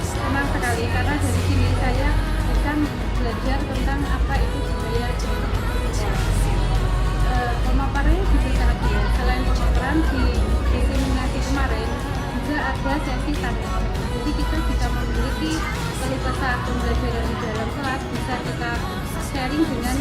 senang sekali, karena dari sini saya bisa belajar tentang apa itu budaya positif. Pemaparannya juga sangat baik. Selain pemaparan di diseminasi kemarin, juga ada sesi tanya. Jadi kita bisa memiliki keluh kesah pembelajaran di dalam kelas, bisa kita sharing dengan